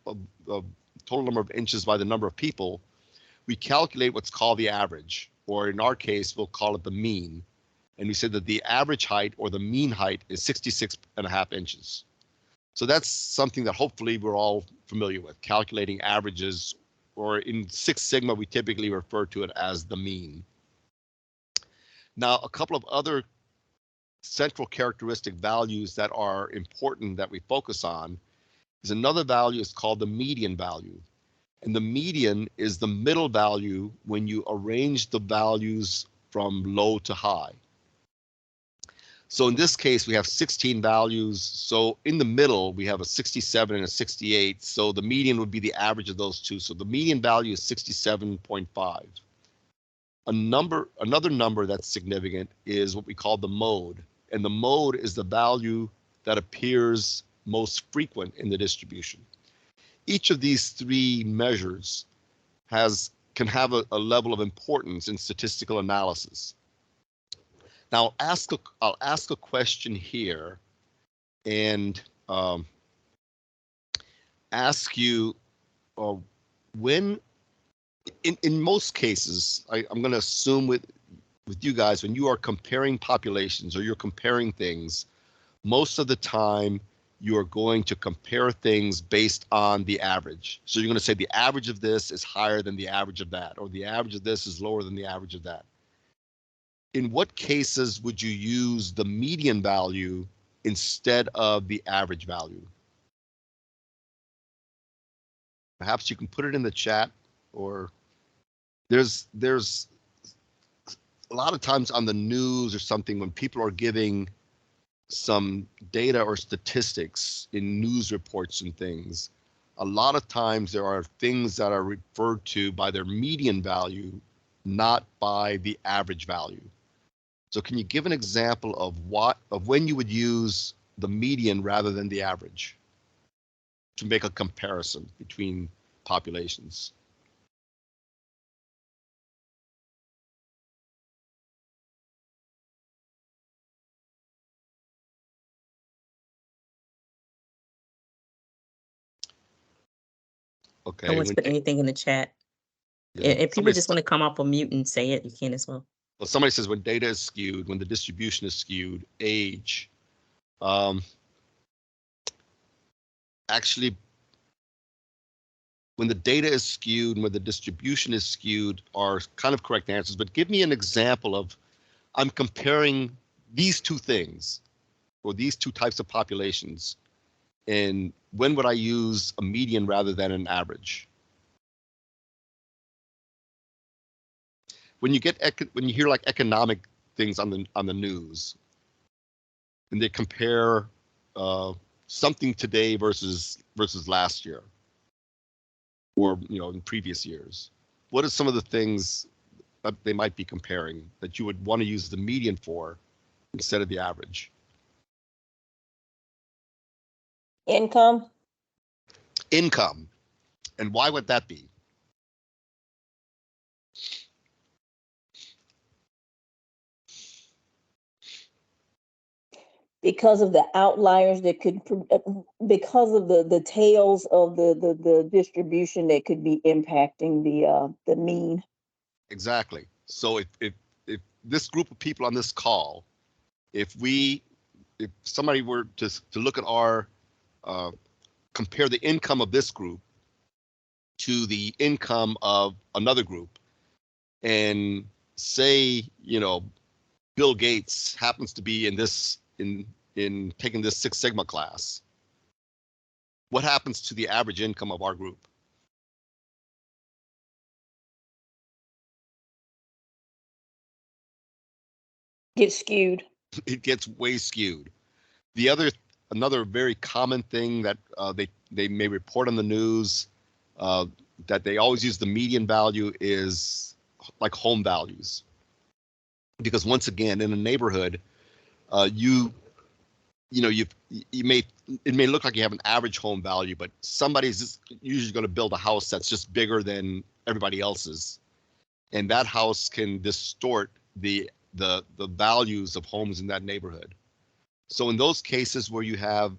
number of inches by the number of people, we calculate what's called the average, or in our case, we'll call it the mean. And we said that the average height, or the mean height, is 66.5 inches. So that's something that hopefully we're all familiar with, calculating averages, or in Six Sigma, we typically refer to it as the mean. Now, a couple of other central characteristic values that are important that we focus on is another value is called the median value. And the median is the middle value when you arrange the values from low to high. So in this case, we have 16 values. So in the middle, we have a 67 and a 68. So the median would be the average of those two. So the median value is 67.5. Another number that's significant is what we call the mode. And the mode is the value that appears most frequent in the distribution. Each of these three measures can have a level of importance in statistical analysis. Now, I'll ask a question here and ask you when, in most cases, I'm going to assume with you guys, when you are comparing populations or you're comparing things, most of the time you are going to compare things based on the average. So you're going to say the average of this is higher than the average of that, or the average of this is lower than the average of that. In what cases would you use the median value instead of the average value? Perhaps you can put it in the chat, or there's a lot of times on the news or something, when people are giving some data or statistics in news reports and things, a lot of times there are things that are referred to by their median value, not by the average value. So can you give an example of when you would use the median rather than the average to make a comparison between populations? Okay. No one's put anything in the chat. Yeah, If people just want to come off of mute and say it, you can as well. Well, somebody says when data is skewed, when the distribution is skewed, age. Actually, when the data is skewed and when the distribution is skewed are kind of correct answers, but give me an example of, I'm comparing these two things or these two types of populations, and when would I use a median rather than an average? When you hear like economic things on the news, and they compare something today versus last year, or in previous years, what are some of the things that they might be comparing that you would want to use the median for instead of the average? Income. Income. And why would that be? Because of the outliers that could, because of the tails of the distribution that could be impacting the mean. Exactly. So if this group of people on this call, if somebody were to look at our compare the income of this group to the income of another group, and say Bill Gates happens to be in taking this Six Sigma class, what happens to the average income of our group? Get skewed. It gets way skewed. Another very common thing that they may report on the news that they always use the median value is like home values, because once again in a neighborhood, it may look like you have an average home value, but somebody's just usually going to build a house that's just bigger than everybody else's, and that house can distort the values of homes in that neighborhood. So in those cases where you have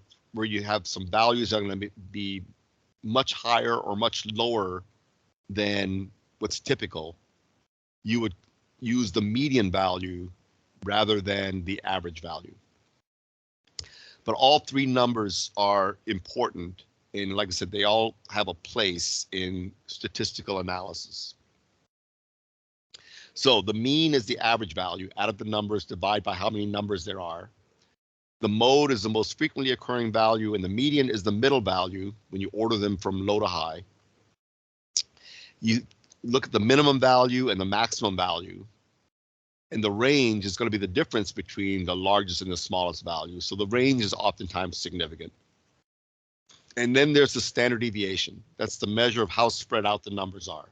some values that are going to be much higher or much lower than what's typical, you would use the median value rather than the average value. But all three numbers are important, and like I said, they all have a place in statistical analysis. So the mean is the average value. Add up the numbers, divide by how many numbers there are. The mode is the most frequently occurring value, and the median is the middle value when you order them from low to high. You look at the minimum value and the maximum value, and the range is going to be the difference between the largest and the smallest value. So the range is oftentimes significant. And then there's the standard deviation. That's the measure of how spread out the numbers are.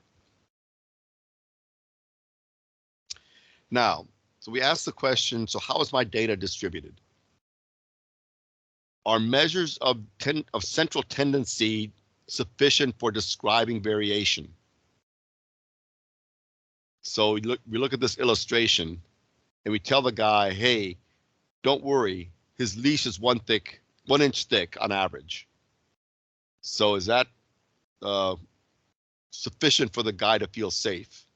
Now, so we ask the question, so how is my data distributed? Are measures of central tendency sufficient for describing variation? So we look at this illustration and we tell the guy, hey, don't worry, his leash is 1 inch thick on average. So is that sufficient for the guy to feel safe?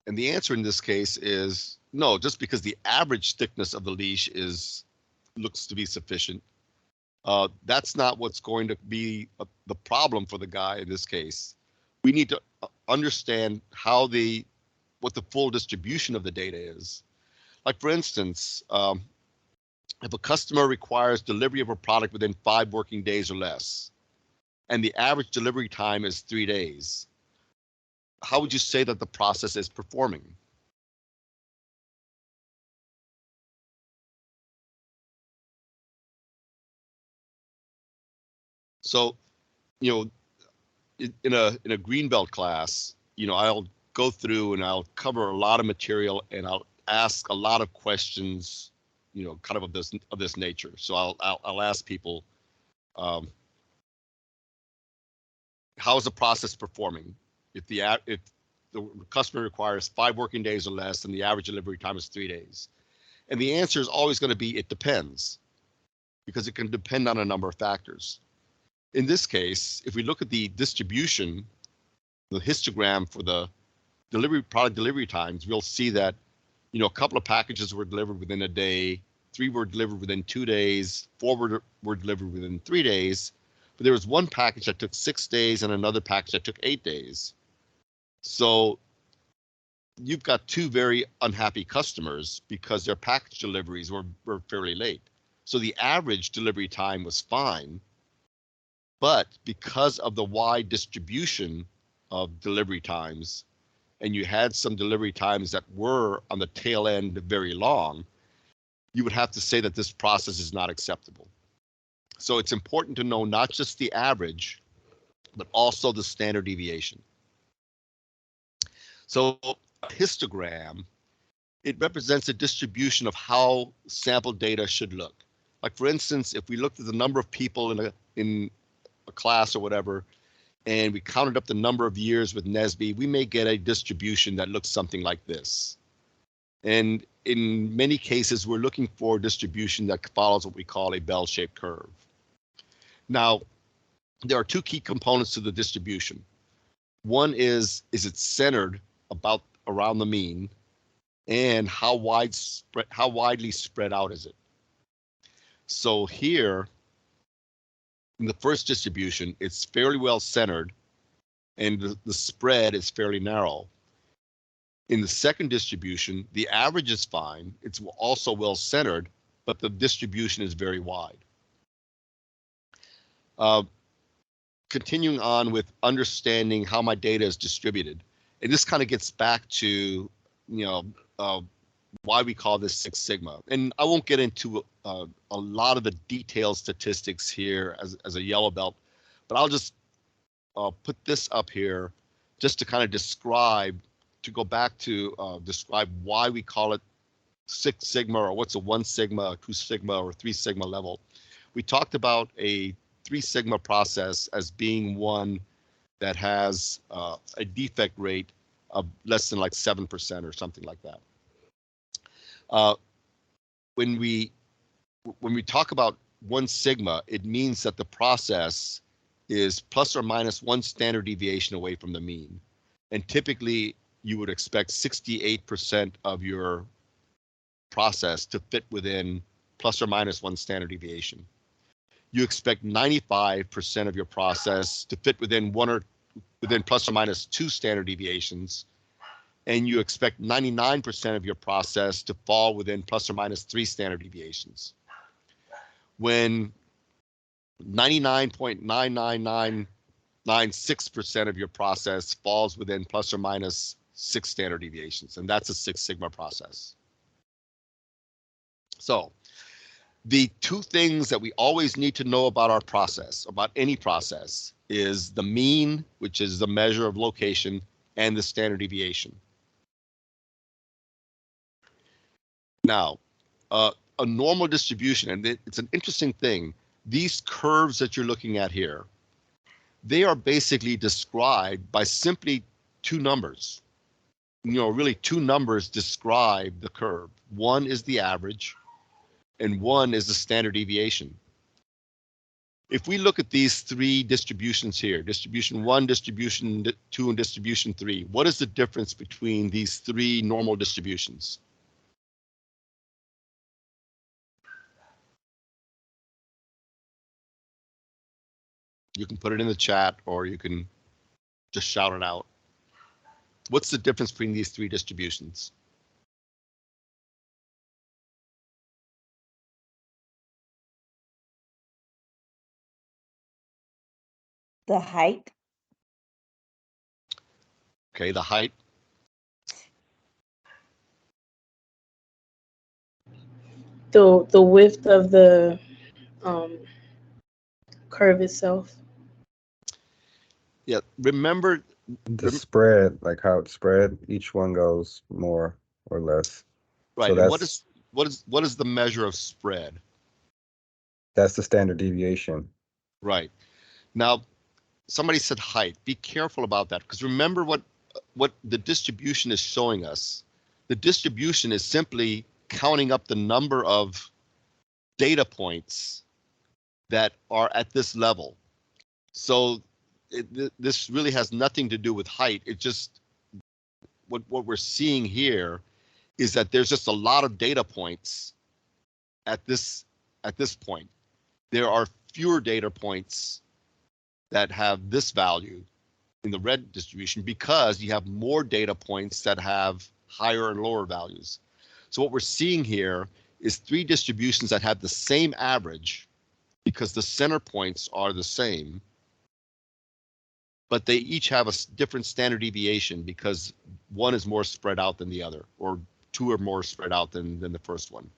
And the answer in this case is no, just because the average thickness of the leash looks to be sufficient. That's not what's going to be the problem for the guy in this case. We need to understand what the full distribution of the data is. Like for instance, if a customer requires delivery of a product within 5 working days or less, and the average delivery time is 3 days, how would you say that the process is performing? So, in a Greenbelt class, I'll go through and I'll cover a lot of material and I'll ask a lot of questions, kind of this nature. So I'll ask people, how is the process performing? If the customer requires 5 working days or less, and the average delivery time is 3 days. And the answer is always going to be, it depends, because it can depend on a number of factors. In this case, if we look at the distribution, the histogram for the product delivery times, we'll see that, a couple of packages were delivered within a day, 3 were delivered within 2 days, 4 were delivered within 3 days, but there was one package that took 6 days and another package that took 8 days. So you've got 2 very unhappy customers because their package deliveries were fairly late. So the average delivery time was fine, but because of the wide distribution of delivery times, and you had some delivery times that were on the tail end very long, you would have to say that this process is not acceptable. So it's important to know not just the average, but also the standard deviation. So a histogram, it represents a distribution of how sample data should look. Like for instance, if we looked at the number of people in a class or whatever, and we counted up the number of years with NSBE, we may get a distribution that looks something like this. And in many cases, we're looking for a distribution that follows what we call a bell-shaped curve. Now, there are 2 key components to the distribution. One is it centered around the mean, and how widely spread out is it? So here, in the first distribution, it's fairly well centered, and the spread is fairly narrow. In the second distribution, the average is fine. It's also well centered, but the distribution is very wide. Continuing on with understanding how my data is distributed, and this kind of gets back to, why we call this Six Sigma. And I won't get into a lot of the detailed statistics here as a yellow belt, but I'll just put this up here just to kind of describe, to go back to describe why we call it Six Sigma, or what's a 1 Sigma, a 2 Sigma, or 3 Sigma level. We talked about a 3 Sigma process as being one that has a defect rate of less than like 7% or something like that. When we talk about 1 Sigma, it means that the process is plus or minus 1 standard deviation away from the mean. And typically you would expect 68% of your process to fit within plus or minus 1 standard deviation. You expect 95% of your process to fit within plus or minus 2 standard deviations, and you expect 99% of your process to fall within plus or minus 3 standard deviations. When 99.99996% of your process falls within plus or minus 6 standard deviations, and that's a 6 Sigma process. So the two things that we always need to know about our process, about any process, is the mean, which is the measure of location, and the standard deviation. Now, a normal distribution, and it's an interesting thing, these curves that you're looking at here, they are basically described by simply 2 numbers. Really 2 numbers describe the curve. One is the average, and one is the standard deviation. If we look at these 3 distributions here, distribution 1, distribution 2, and distribution 3, what is the difference between these 3 normal distributions? You can put it in the chat, or you can just shout it out. What's the difference between these 3 distributions? The height. Okay, the height. The width of the curve itself. Yeah, remember the spread, like how it's spread, each one goes more or less. right. So And that's what is the measure of spread? that's the standard deviation. Right. Now, somebody said height. Be careful about that, because remember what the distribution is showing us. The distribution is simply counting up the number of data points that are at this level. So this really has nothing to do with height. It just, what we're seeing here is that there's just a lot of data points at this point. There are fewer data points that have this value in the red distribution because you have more data points that have higher and lower values. So what we're seeing here is 3 distributions that have the same average because the center points are the same, but they each have a different standard deviation because one is more spread out than the other, or 2 are more spread out than the first one.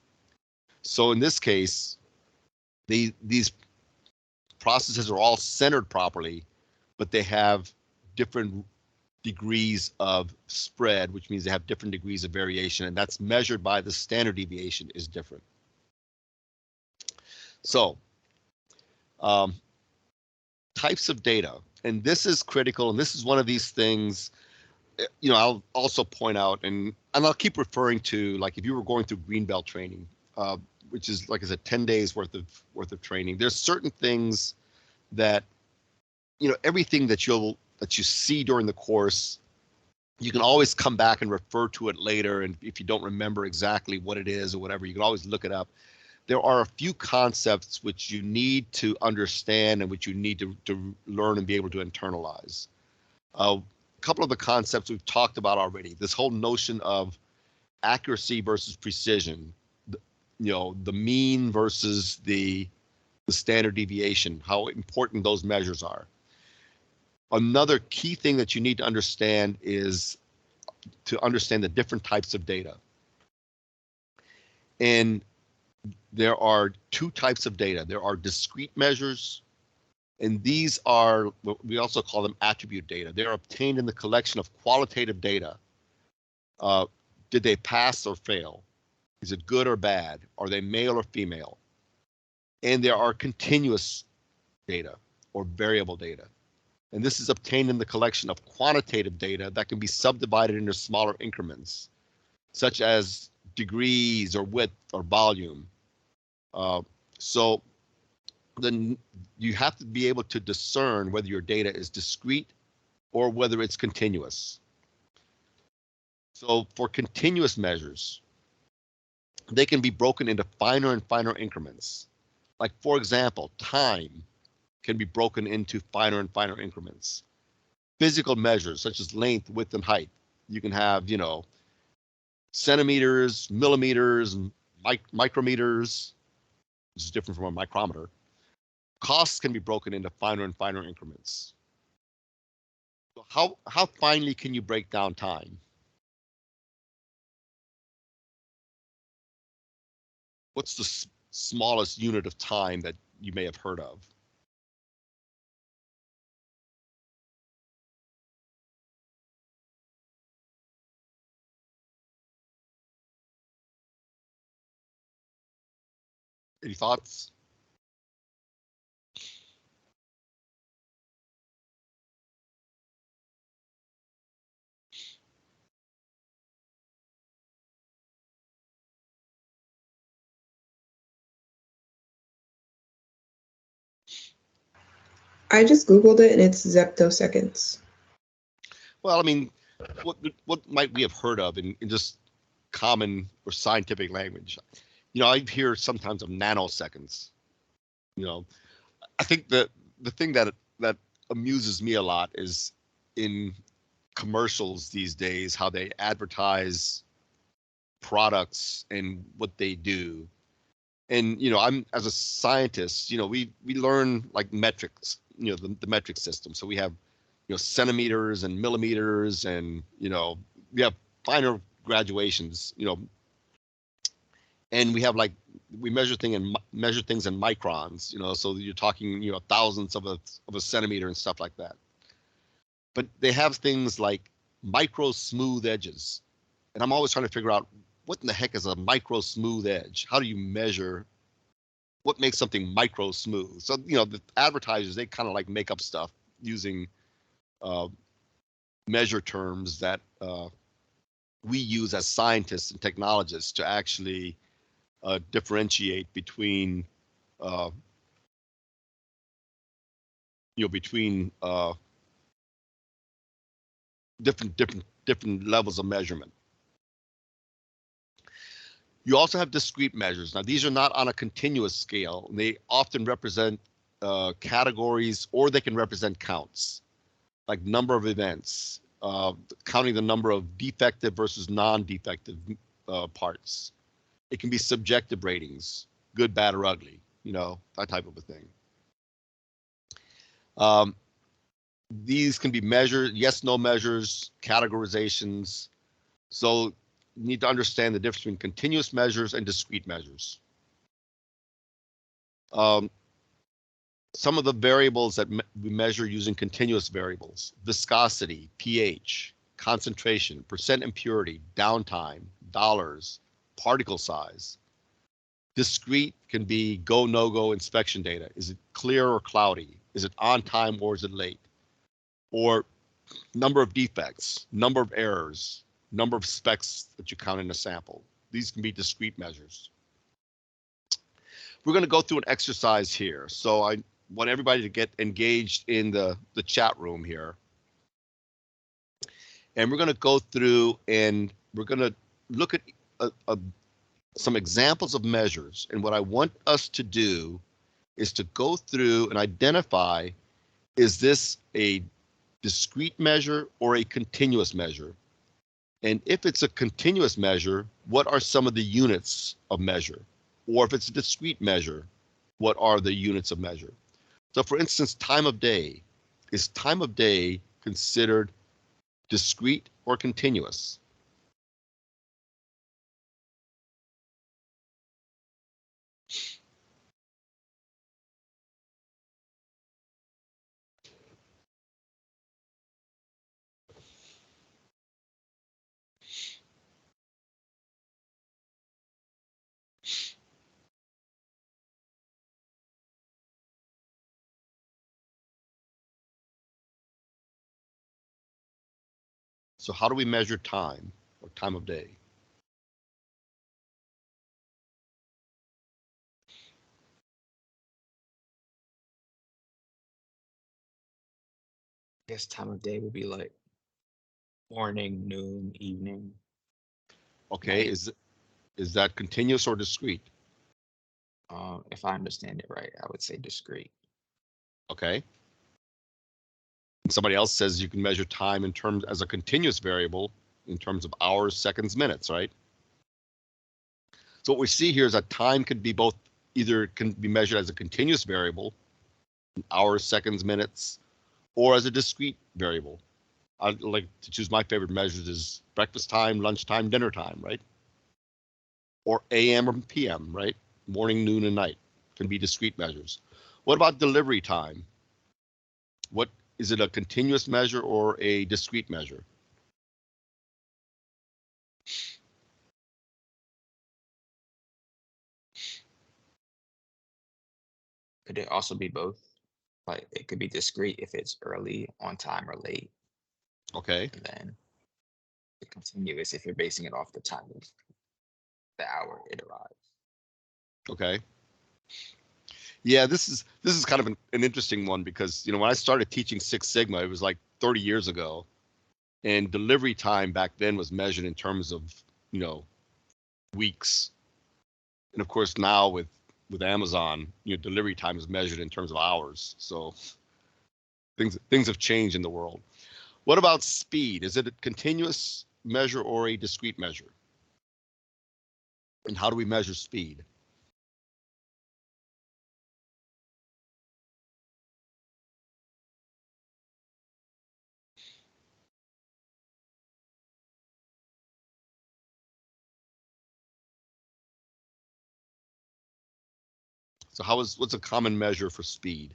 So in this case, these processes are all centered properly, but they have different degrees of spread, which means they have different degrees of variation, and that's measured by the standard deviation is different. So types of data, and this is critical, and this is one of these things, I'll also point out, and I'll keep referring to, like, if you were going through Greenbelt training, which is, like I said, 10 days worth of training, there's certain things that, everything that you see during the course, you can always come back and refer to it later, and if you don't remember exactly what it is or whatever, you can always look it up. There are a few concepts which you need to understand and which you need to learn and be able to internalize. A couple of the concepts we've talked about already, this whole notion of accuracy versus precision, the mean versus the standard deviation, how important those measures are. Another key thing that you need to understand is to understand the different types of data. And there are two types of data. There are discrete measures, and these are what we also call them attribute data. They're obtained in the collection of qualitative data. Did they pass or fail? Is it good or bad? Are they male or female? And there are continuous data or variable data. And this is obtained in the collection of quantitative data that can be subdivided into smaller increments, such as degrees or width or volume. So then you have to be able to discern whether your data is discrete or whether it's continuous. So for continuous measures, they can be broken into finer and finer increments. Like, for example, time can be broken into finer and finer increments. Physical measures such as length, width, and height. You can have, centimeters, millimeters, and micrometers. This is different from a micrometer. Costs can be broken into finer and finer increments. So how finely can you break down time? What's the smallest unit of time that you may have heard of? Any thoughts? I just Googled it and it's zeptoseconds. Well, I mean, what might we have heard of in just common or scientific language? I hear sometimes of nanoseconds. I think that the thing that amuses me a lot is in commercials these days, how they advertise products and what they do. And I'm, as a scientist, we learn like metrics, the metric system. So we have centimeters and millimeters, and we have finer graduations, and we have we measure things in microns, so you're talking thousandths of a centimeter and stuff like that. But they have things like micro smooth edges, and I'm always trying to figure out what in the heck is a micro smooth edge. How do you measure what makes something micro smooth? So the advertisers, they kind of make up stuff using measure terms that we use as scientists and technologists to actually differentiate between different levels of measurement. You also have discrete measures. Now, these are not on a continuous scale. They often represent categories, or they can represent counts, like number of events, counting the number of defective versus non-defective parts. It can be subjective ratings, good, bad, or ugly, that type of a thing. These can be measured, yes, no measures, categorizations. So you need to understand the difference between continuous measures and discrete measures. Some of the variables that we measure using continuous variables: viscosity, pH, concentration, percent impurity, downtime, dollars, particle size. Discrete can be go, no-go inspection data. Is it clear or cloudy? Is it on time or is it late? Or number of defects, number of errors, number of specks that you count in a sample. These can be discrete measures. We're going to go through an exercise here. So I want everybody to get engaged in the chat room here. And we're going to go through and we're going to look at some examples of measures. And what I want us to do is to go through and identify, is this a discrete measure or a continuous measure? And if it's a continuous measure, what are some of the units of measure? Or if it's a discrete measure, what are the units of measure? So for instance, time of day. Is time of day considered discrete or continuous? So how do we measure time or time of day? Guess time of day would be like morning, noon, evening. Okay, Night. is that continuous or discrete? If I understand it right, I would say discrete. Okay. Somebody else says you can measure time in terms as a continuous variable in terms of hours, seconds, minutes, right? So what we see here is that time could be both, either can be measured as a continuous variable, hours, seconds, minutes, or as a discrete variable. I'd like to choose my favorite measures is breakfast time, lunchtime, dinner time, right? Or AM or PM, right? Morning, noon, and night can be discrete measures. What about delivery time? What is it, a continuous measure or a discrete measure? Could it also be both? Like it could be discrete if it's early, on time, or late, Okay. and then the continuous if you're basing it off the time of the hour it arrives. Okay. Yeah, this is kind of an interesting one because, you know, when I started teaching Six Sigma, it was like 30 years ago, and delivery time back then was measured in terms of, you know, weeks. And of course now with Amazon, you know, delivery time is measured in terms of hours. So things have changed in the world. What about speed? Is it a continuous measure or a discrete measure? And how do we measure speed? So what's a common measure for speed?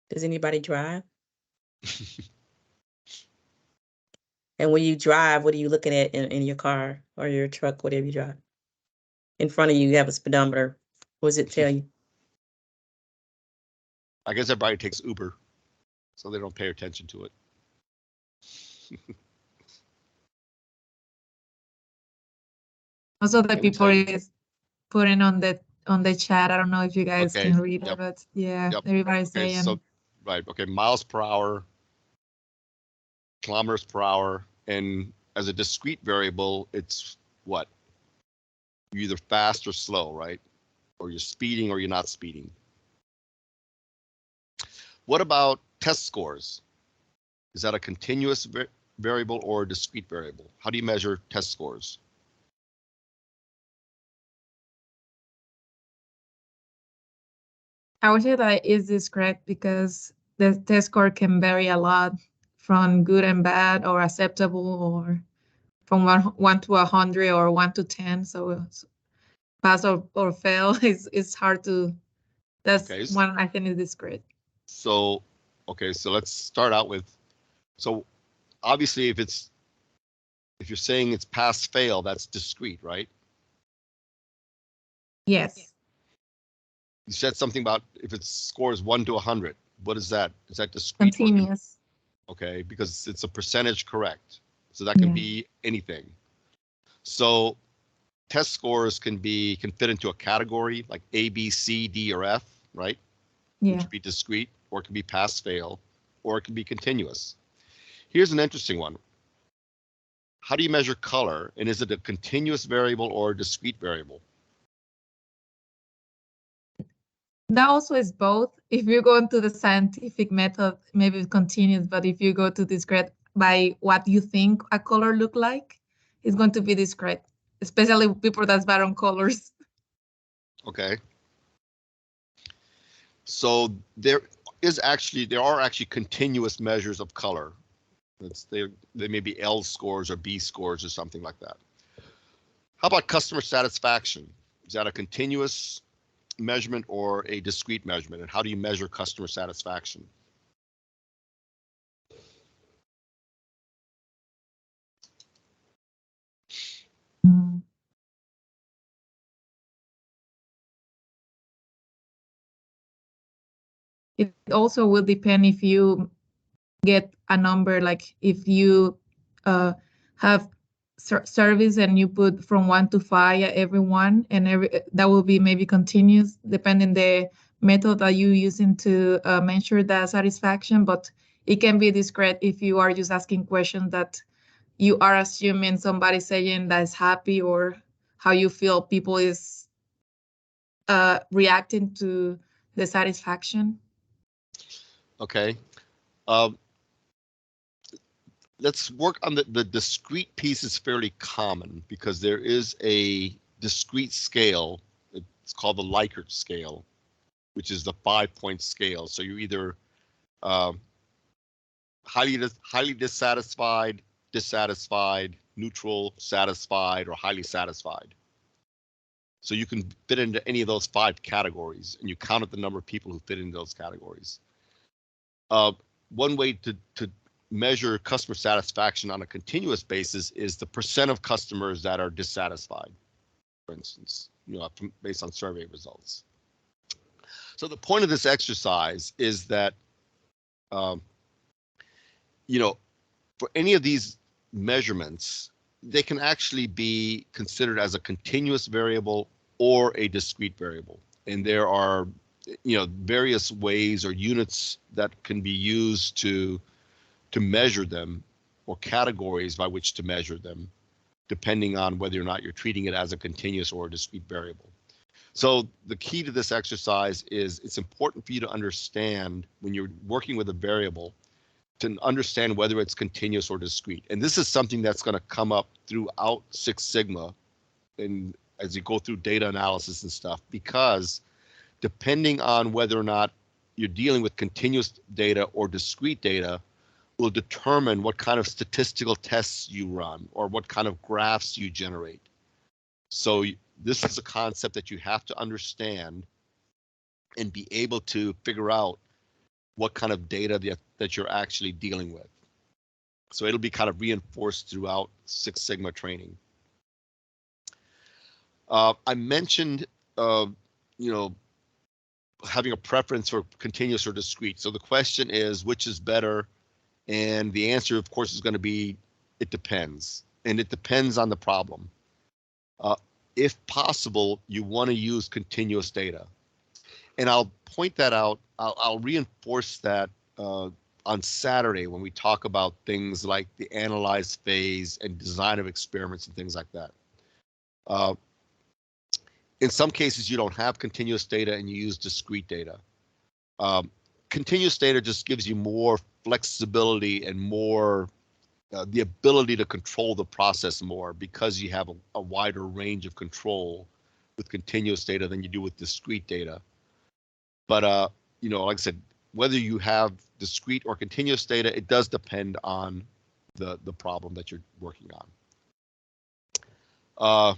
Does anybody drive? And when you drive, what are you looking at in your car or your truck, whatever you drive? In front of you, you have a speedometer. What does it tell you? I guess everybody takes Uber, so they don't pay attention to it. Also, the It would people tell you. is putting on the chat. I don't know if you guys Okay. can read Yep. it, but yeah, Yep. everybody's Okay. saying. So, right. Okay. Miles per hour, kilometers per hour, and as a discrete variable, it's what? You're either fast or slow, right? Or you're speeding or you're not speeding. What about test scores? Is that a continuous variable or a discrete variable? How do you measure test scores? I would say that is this correct because the test score can vary a lot from good and bad or acceptable or from one to 100 or 1 to 10. So pass or fail is hard to. That's Okay. one I think is discrete. So, okay. So let's start out with, so obviously if you're saying it's pass fail, that's discrete, right? Yes. You said something about if it scores 1 to 100. What is that? Is that discrete? Continuous. Okay, because it's a percentage correct. So that can Yeah. be anything. So test scores can fit into a category like A, B, C, D, or F, right? Yeah. Which would be discrete. or it can be pass-fail, or it can be continuous. Here's an interesting one. How do you measure color, and is it a continuous variable or a discrete variable? That also is both. If you go into the scientific method, maybe it's continuous, but if you go to discrete by what you think a color look like, it's going to be discrete, especially with people that's bad on colors. Okay. So there are actually continuous measures of color. They may be L scores or B scores or something like that. How about customer satisfaction? Is that a continuous measurement or a discrete measurement? And how do you measure customer satisfaction? Mm. It also will depend if you get a number, like if you have service and you put from 1 to 5 at every one, and that will be maybe continuous depending the method that you using to measure the satisfaction. But it can be discrete if you are just asking questions that you are assuming somebody saying that is happy, or how you feel people is reacting to the satisfaction. Okay. Let's work on the discrete piece. Is fairly common because there is a discrete scale. It's called the Likert scale, which is the 5-point scale. So you're either highly dissatisfied, dissatisfied, neutral, satisfied, or highly satisfied. So you can fit into any of those 5 categories, and you counted the number of people who fit into those categories. One way to measure customer satisfaction on a continuous basis is the percent of customers that are dissatisfied, for instance, based on survey results. So the point of this exercise is that, for any of these measurements, they can actually be considered as a continuous variable or a discrete variable. And there are, various ways or units that can be used to measure them, or categories by which to measure them, depending on whether or not you're treating it as a continuous or a discrete variable. So the key to this exercise is it's important for you to understand when you're working with a variable to understand whether it's continuous or discrete. And this is something that's going to come up throughout Six Sigma and as you go through data analysis and stuff, because depending on whether or not you're dealing with continuous data or discrete data will determine what kind of statistical tests you run or what kind of graphs you generate. So this is a concept that you have to understand and be able to figure out what kind of data that you're actually dealing with. So it'll be kind of reinforced throughout Six Sigma training. I mentioned, having a preference for continuous or discrete. So the question is, which is better? And the answer, of course, is going to be, it depends. And it depends on the problem. If possible, you want to use continuous data. And I'll point that out. I'll reinforce that on Saturday when we talk about things like the analyze phase and design of experiments and things like that. In some cases, you don't have continuous data and you use discrete data. Continuous data just gives you more flexibility and more the ability to control the process more, because you have a wider range of control with continuous data than you do with discrete data. But like I said, whether you have discrete or continuous data, it does depend on the problem that you're working on.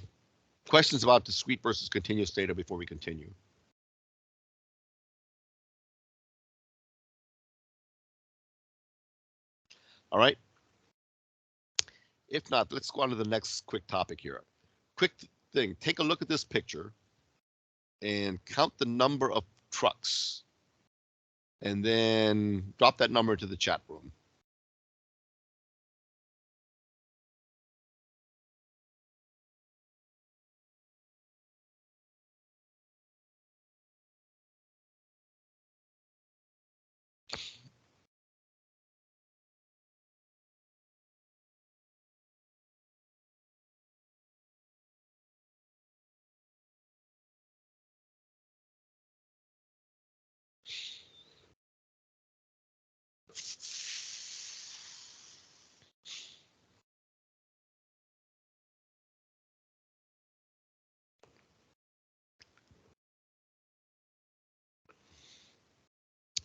Questions about discrete versus continuous data before we continue? All right. If not, let's go on to the next quick topic here. Quick thing, take a look at this picture and count the number of trucks, and then drop that number into the chat room.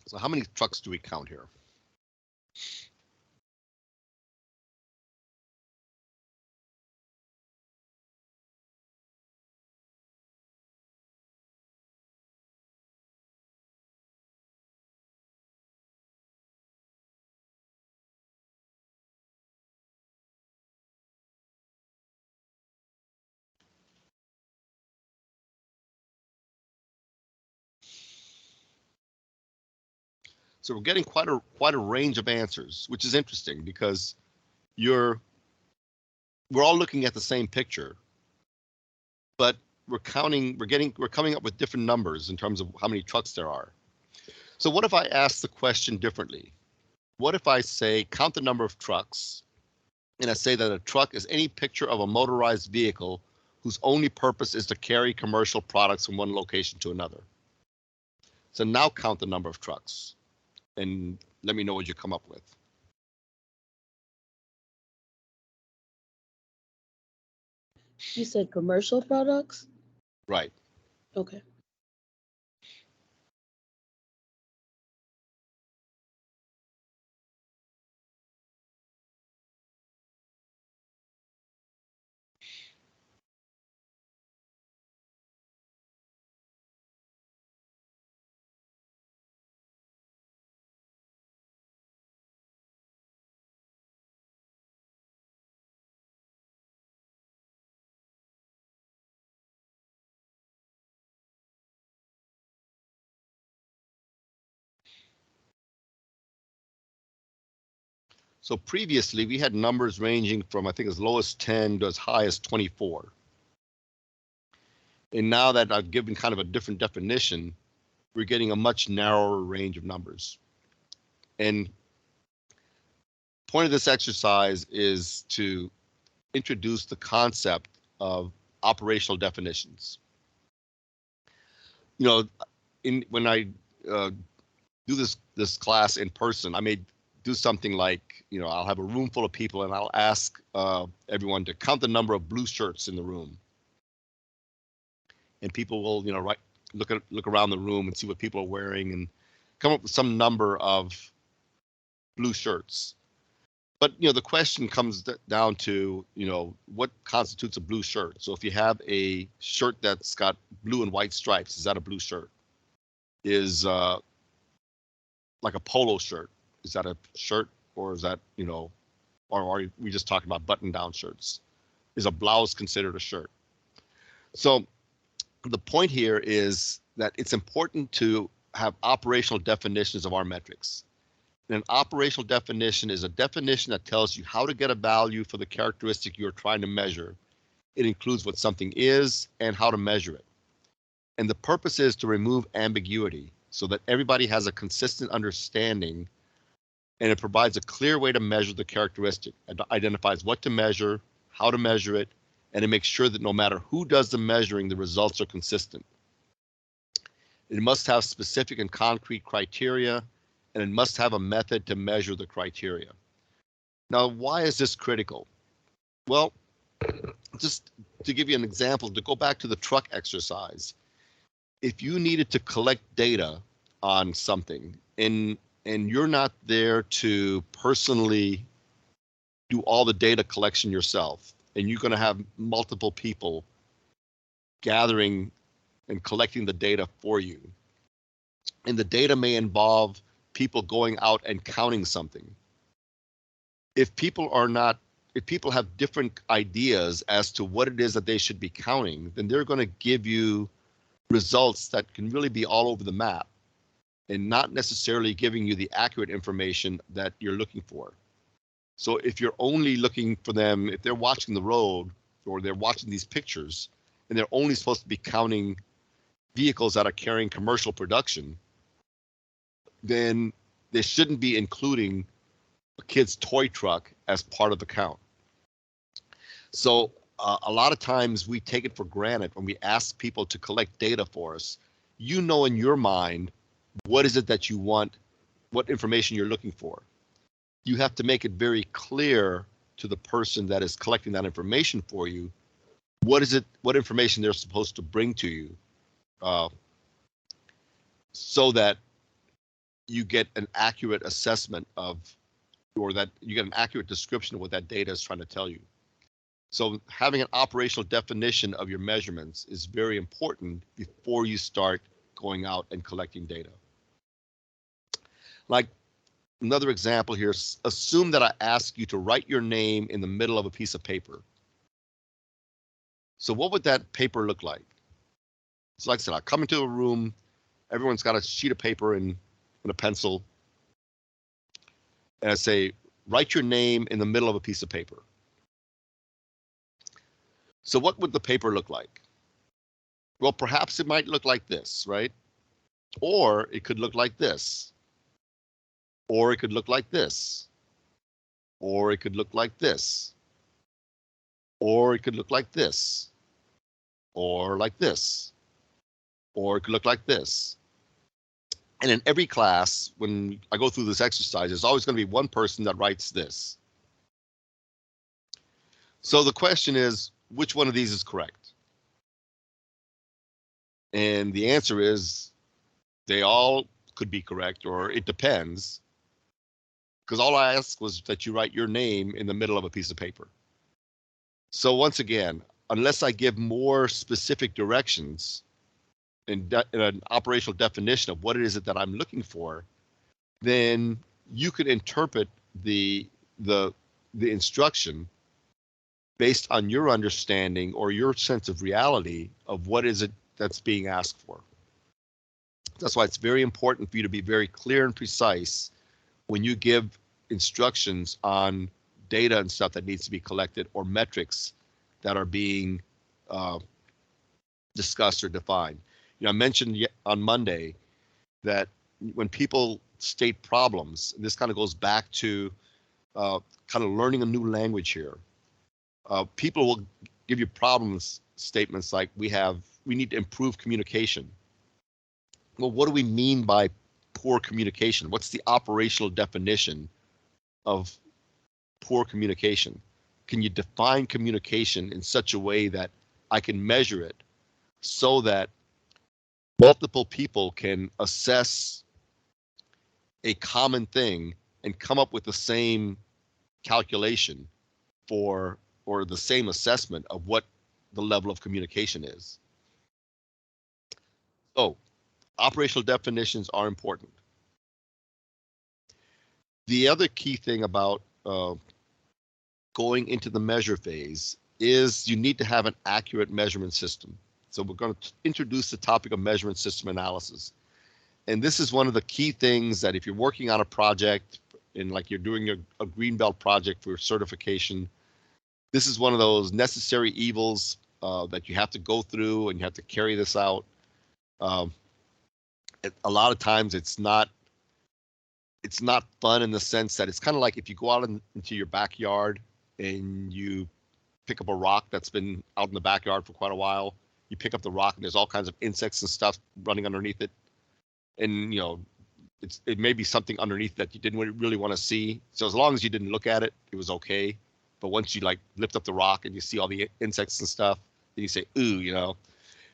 So how many trucks do we count here? So we're getting quite a range of answers, which is interesting because we're all looking at the same picture, but we're coming up with different numbers in terms of how many trucks there are. So what if I ask the question differently? What if I say count the number of trucks, and I say that a truck is any picture of a motorized vehicle whose only purpose is to carry commercial products from one location to another. So now count the number of trucks and let me know what you come up with. You said commercial products? Right. Okay. So previously we had numbers ranging from I think as low as 10 to as high as 24. And now that I've given kind of a different definition, we're getting a much narrower range of numbers. And point of this exercise is to introduce the concept of operational definitions. You know, when I do this class in person, I may do something like, you know, I'll have a room full of people and I'll ask everyone to count the number of blue shirts in the room. And people will, you know, look around the room and see what people are wearing and come up with some number of blue shirts. But, you know, the question comes down to, you know, what constitutes a blue shirt? So if you have a shirt that's got blue and white stripes, is that a blue shirt? Is like a polo shirt, is that a shirt? Or is that, you know, or are we just talking about button-down shirts? Is a blouse considered a shirt? So the point here is that it's important to have operational definitions of our metrics. And an operational definition is a definition that tells you how to get a value for the characteristic you're trying to measure. It includes what something is and how to measure it. And the purpose is to remove ambiguity so that everybody has a consistent understanding, and it provides a clear way to measure the characteristic. It identifies what to measure, how to measure it, and it makes sure that no matter who does the measuring, the results are consistent. It must have specific and concrete criteria, and it must have a method to measure the criteria. Now, why is this critical? Well, just to give you an example, to go back to the truck exercise, if you needed to collect data on something and you're not there to personally do all the data collection yourself, and you're going to have multiple people gathering and collecting the data for you, and the data may involve people going out and counting something. If people have different ideas as to what it is that they should be counting, then they're going to give you results that can really be all over the map and not necessarily giving you the accurate information that you're looking for. So if you're only looking for them, if they're watching the road or they're watching these pictures and they're only supposed to be counting vehicles that are carrying commercial production, then they shouldn't be including a kid's toy truck as part of the count. So a lot of times we take it for granted when we ask people to collect data for us. You know in your mind, what is it that you want what information you're looking for. You have to make it very clear to the person that is collecting that information for you, what information they're supposed to bring to you, so that you get an accurate assessment of, or that you get an accurate description of what that data is trying to tell you. So having an operational definition of your measurements is very important before you start going out and collecting data. Like another example here, assume that I ask you to write your name in the middle of a piece of paper. So what would that paper look like? So like I said, I come into a room, everyone's got a sheet of paper and a pencil, and I say, write your name in the middle of a piece of paper. So what would the paper look like? Well, perhaps it might look like this, right? Or it could look like this. Or it could look like this. Or it could look like this. Or it could look like this. Or like this. Or it could look like this. And in every class, when I go through this exercise, there's always going to be one person that writes this. So the question is, which one of these is correct? And the answer is they all could be correct, or it depends. Because all I asked was that you write your name in the middle of a piece of paper. So once again, unless I give more specific directions in an operational definition of what it is that I'm looking for, then you could interpret the instruction based on your understanding or your sense of reality of what is it that's being asked for. That's why it's very important for you to be very clear and precise when you give instructions on data and stuff that needs to be collected or metrics that are being discussed or defined. You know, I mentioned on Monday that when people state problems, and this kind of goes back to kind of learning a new language here. People will give you problems statements like we need to improve communication. Well, what do we mean by poor communication? What's the operational definition of poor communication? Can you define communication in such a way that I can measure it so that multiple people can assess a common thing and come up with the same calculation for, or the same assessment of what the level of communication is? So operational definitions are important. The other key thing about going into the measure phase is you need to have an accurate measurement system. So we're going to introduce the topic of measurement system analysis. And this is one of the key things that if you're working on a project and like you're doing a Greenbelt project for certification, this is one of those necessary evils that you have to go through and you have to carry this out. A lot of times it's not fun in the sense that it's kind of like if you go out into your backyard and you pick up a rock that's been out in the backyard for quite a while. You pick up the rock and there's all kinds of insects and stuff running underneath it. And, you know, it may be something underneath that you didn't really want to see. So as long as you didn't look at it, it was okay. But once you like lift up the rock and you see all the insects and stuff, then you say, ooh, you know,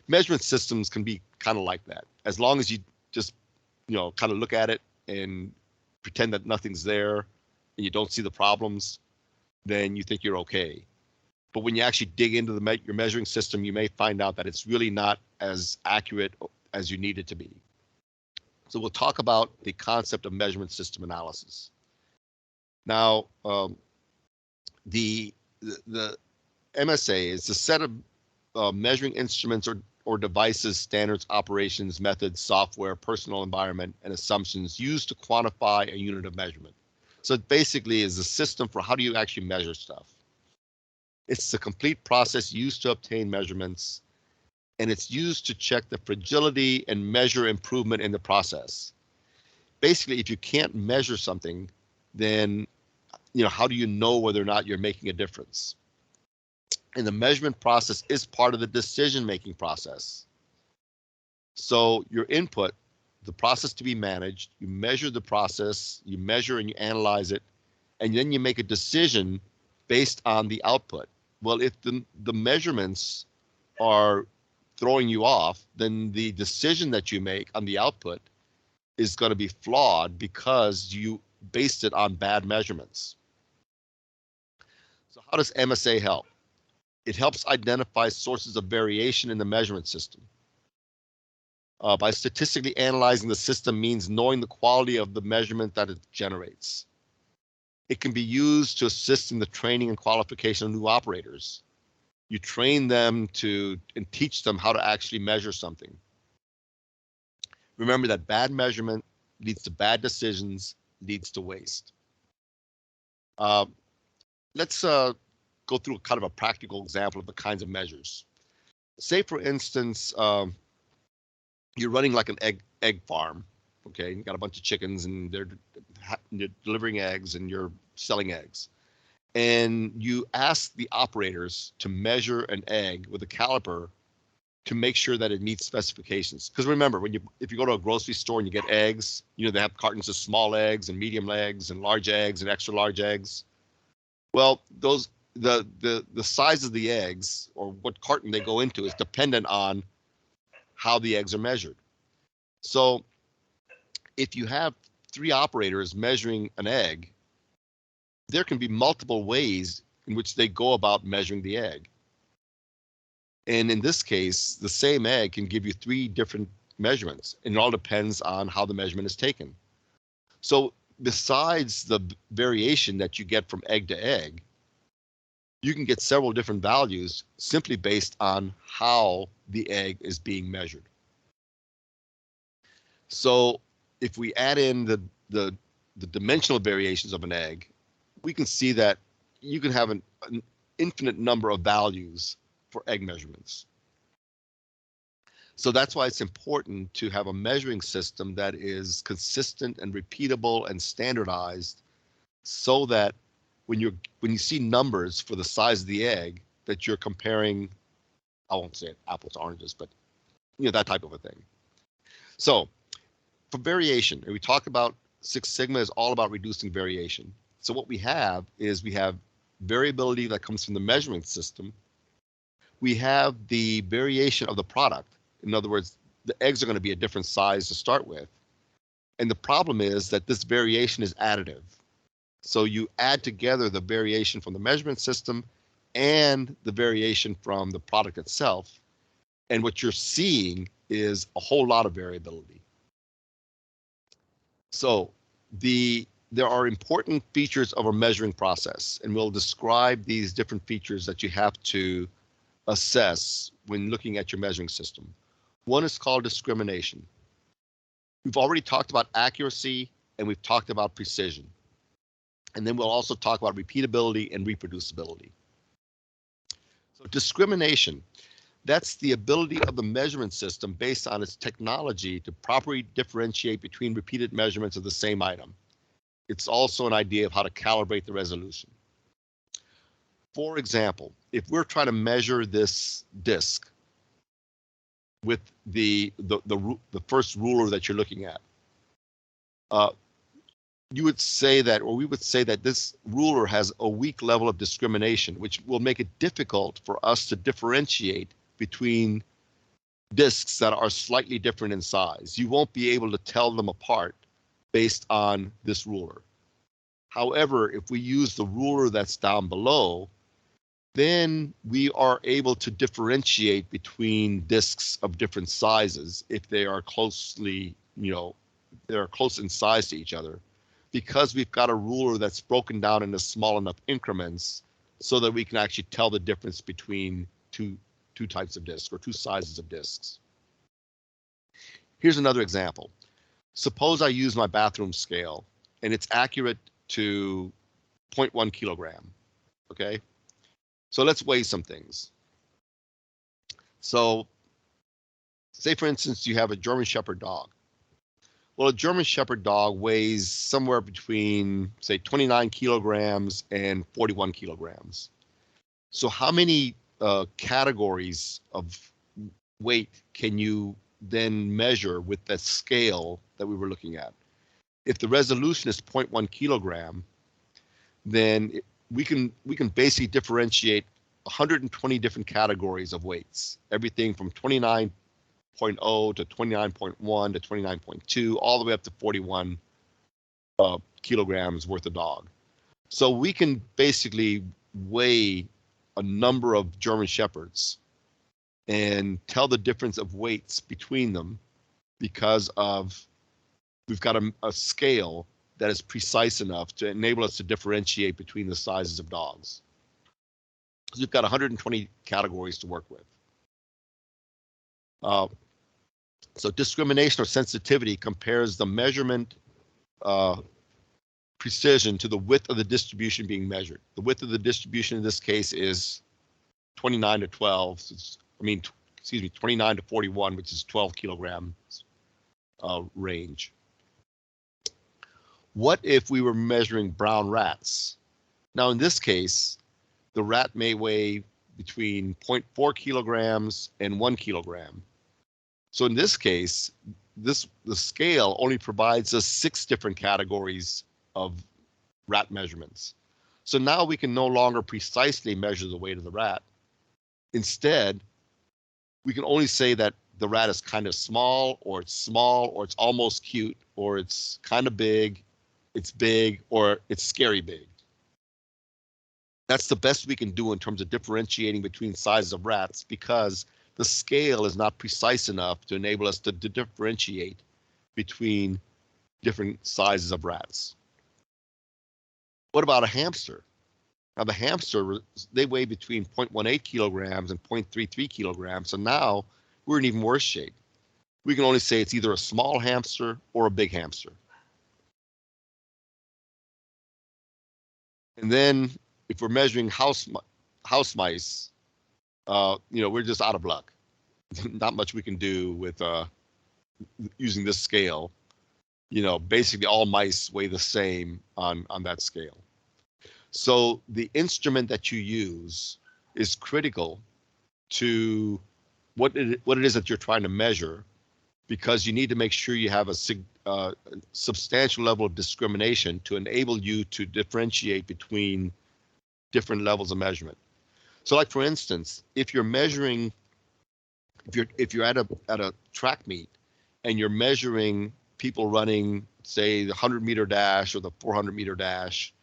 measurement systems can be kind of like that. As long as you just, you know, kind of look at it and pretend that nothing's there and you don't see the problems, then you think you're okay. But when you actually dig into your measuring system, you may find out that it's really not as accurate as you need it to be. So we'll talk about the concept of measurement system analysis. Now, the MSA is a set of measuring instruments or devices, standards, operations, methods, software, personal environment, and assumptions used to quantify a unit of measurement. So it basically is a system for how do you actually measure stuff. It's the complete process used to obtain measurements, and it's used to check the fragility and measure improvement in the process. Basically, if you can't measure something, then, you know, how do you know whether or not you're making a difference? And the measurement process is part of the decision-making process. So your input the process to be managed, you measure the process, you measure and you analyze it, and then you make a decision based on the output. Well, if the measurements are throwing you off, then the decision that you make on the output is going to be flawed because you based it on bad measurements. So how does MSA help? It helps identify sources of variation in the measurement system. By statistically analyzing the system means knowing the quality of the measurement that it generates. It can be used to assist in the training and qualification of new operators. You train them and teach them how to actually measure something. Remember that bad measurement leads to bad decisions, leads to waste. Let's go through kind of a practical example of the kinds of measures. Say, for instance, you're running like an egg farm, okay? You got a bunch of chickens and they're delivering eggs and you're selling eggs. And you ask the operators to measure an egg with a caliper to make sure that it meets specifications. Because remember, if you go to a grocery store and you get eggs, you know, they have cartons of small eggs and medium eggs and large eggs and extra large eggs. Well, the size of the eggs or what carton they go into is dependent on how the eggs are measured. So if you have 3 operators measuring an egg, there can be multiple ways in which they go about measuring the egg. And in this case, the same egg can give you 3 different measurements, and it all depends on how the measurement is taken. So besides the variation that you get from egg to egg, you can get several different values simply based on how the egg is being measured. So if we add in the dimensional variations of an egg, we can see that you can have an infinite number of values for egg measurements. So that's why it's important to have a measuring system that is consistent and repeatable and standardized, so that when you see numbers for the size of the egg, that you're comparing, I won't say apples to oranges, but you know, that type of a thing. So for variation, and we talked about Six Sigma is all about reducing variation. So what we have is we have variability that comes from the measurement system. We have the variation of the product. In other words, the eggs are going to be a different size to start with. And the problem is that this variation is additive. So you add together the variation from the measurement system and the variation from the product itself. And what you're seeing is a whole lot of variability. So there are important features of a measuring process, and we'll describe these different features that you have to assess when looking at your measuring system. One is called discrimination. We've already talked about accuracy and we've talked about precision. And then we'll also talk about repeatability and reproducibility. So discrimination, that's the ability of the measurement system based on its technology to properly differentiate between repeated measurements of the same item. It's also an idea of how to calibrate the resolution. For example, if we're trying to measure this disc with the first ruler that you're looking at, you would say that, or we would say that this ruler has a weak level of discrimination, which will make it difficult for us to differentiate between discs that are slightly different in size. You won't be able to tell them apart based on this ruler. However, if we use the ruler that's down below, then we are able to differentiate between discs of different sizes if they are closely, they're close in size to each other, because we've got a ruler that's broken down into small enough increments so that we can actually tell the difference between two types of discs or 2 sizes of discs. Here's another example. Suppose I use my bathroom scale and it's accurate to 0.1 kilogram, okay? So let's weigh some things. So say, for instance, you have a German Shepherd dog. Well, a German Shepherd dog weighs somewhere between, say, 29 kilograms and 41 kilograms. So how many categories of weight can you then measure with that scale that we were looking at. If the resolution is 0.1 kilogram, then we can basically differentiate 120 different categories of weights, everything from 29.0 to 29.1 to 29.2, all the way up to 41 kilograms worth of dog. So we can basically weigh a number of German Shepherds and tell the difference of weights between them because we've got a scale that is precise enough to enable us to differentiate between the sizes of dogs. So you've got 120 categories to work with. So discrimination or sensitivity compares the measurement precision to the width of the distribution being measured. The width of the distribution in this case is 29 to 12. Excuse me, 29 to 41, which is 12 kilograms range. What if we were measuring brown rats? Now, in this case, the rat may weigh between 0.4 kilograms and 1 kilogram. So in this case, the scale only provides us 6 different categories of rat measurements. So now we can no longer precisely measure the weight of the rat. Instead, we can only say that the rat is kind of small, or it's almost cute, or it's kind of big, it's big, or it's scary big. That's the best we can do in terms of differentiating between sizes of rats, because the scale is not precise enough to enable us to differentiate between different sizes of rats. What about a hamster? Now the hamster, they weigh between 0.18 kilograms and 0.33 kilograms. So now we're in even worse shape. We can only say it's either a small hamster or a big hamster. And then if we're measuring house mice, we're just out of luck. Not much we can do with using this scale. Basically all mice weigh the same on that scale. So the instrument that you use is critical to what it is that you're trying to measure, because you need to make sure you have a substantial level of discrimination to enable you to differentiate between different levels of measurement. So like, for instance, if you're measuring, if you're at a track meet and you're measuring people running, say, the 100-meter dash or the 400-meter dash,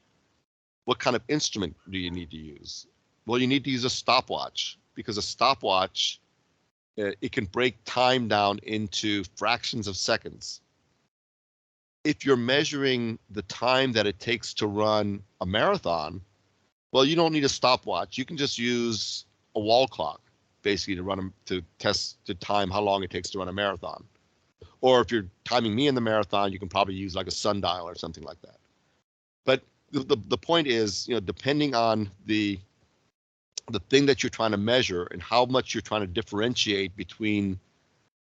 what kind of instrument do you need to use? Well, you need to use a stopwatch, because a stopwatch, it can break time down into fractions of seconds. If you're measuring the time that it takes to run a marathon, well, you don't need a stopwatch. You can just use a wall clock, basically, to time how long it takes to run a marathon. Or if you're timing me in the marathon, you can probably use like a sundial or something like that. But the point is, depending on the thing that you're trying to measure and how much you're trying to differentiate between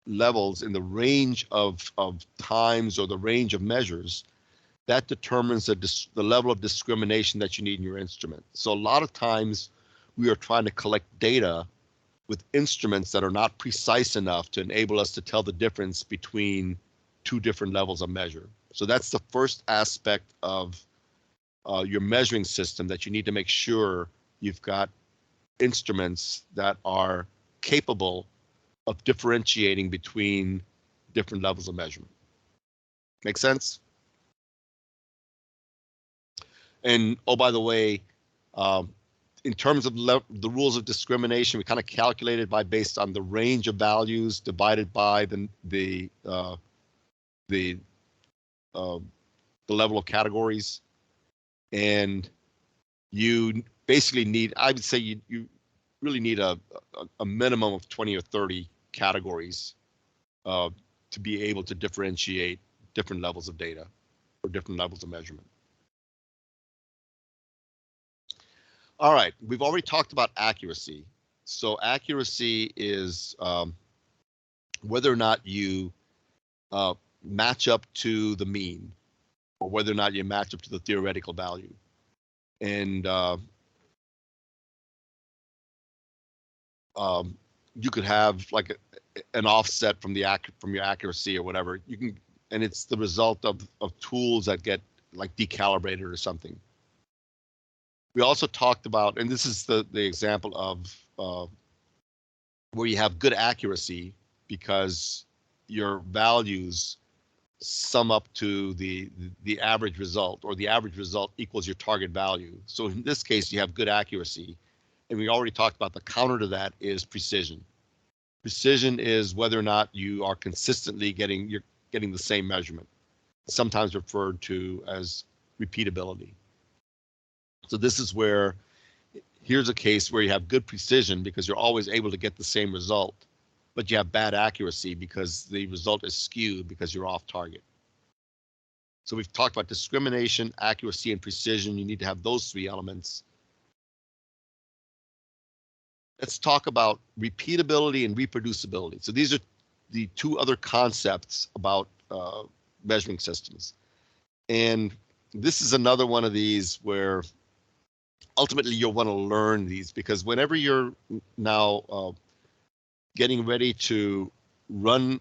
levels in the range of times or the range of measures, that determines the level of discrimination that you need in your instrument. So a lot of times we are trying to collect data with instruments that are not precise enough to enable us to tell the difference between 2 different levels of measure. So that's the first aspect of your measuring system, that you need to make sure you've got instruments that are capable of differentiating between different levels of measurement. Make sense? And oh, by the way, in terms of the rules of discrimination, we kind of calculated based on the range of values divided by the level of categories. And you basically need, I would say you really need a minimum of 20 or 30 categories to be able to differentiate different levels of data or different levels of measurement. All right, we've already talked about accuracy. So accuracy is whether or not you match up to the mean, or whether or not you match up to the theoretical value. And you could have like an offset from from your accuracy or whatever. You can, and it's the result of tools that get like decalibrated or something. We also talked about, and this is the example of where you have good accuracy because your values sum up to the average result, or the average result equals your target value. So in this case, you have good accuracy. And we already talked about the counter to that is precision. Precision is whether or not you are consistently getting the same measurement, sometimes referred to as repeatability. So this is where, here's a case where you have good precision because you're always able to get the same result, but you have bad accuracy because the result is skewed because you're off target. So we've talked about discrimination, accuracy, and precision. You need to have those three elements. Let's talk about repeatability and reproducibility. So these are the two other concepts about measuring systems. And this is another one of these where ultimately you'll want to learn these, because whenever you're now getting ready to run,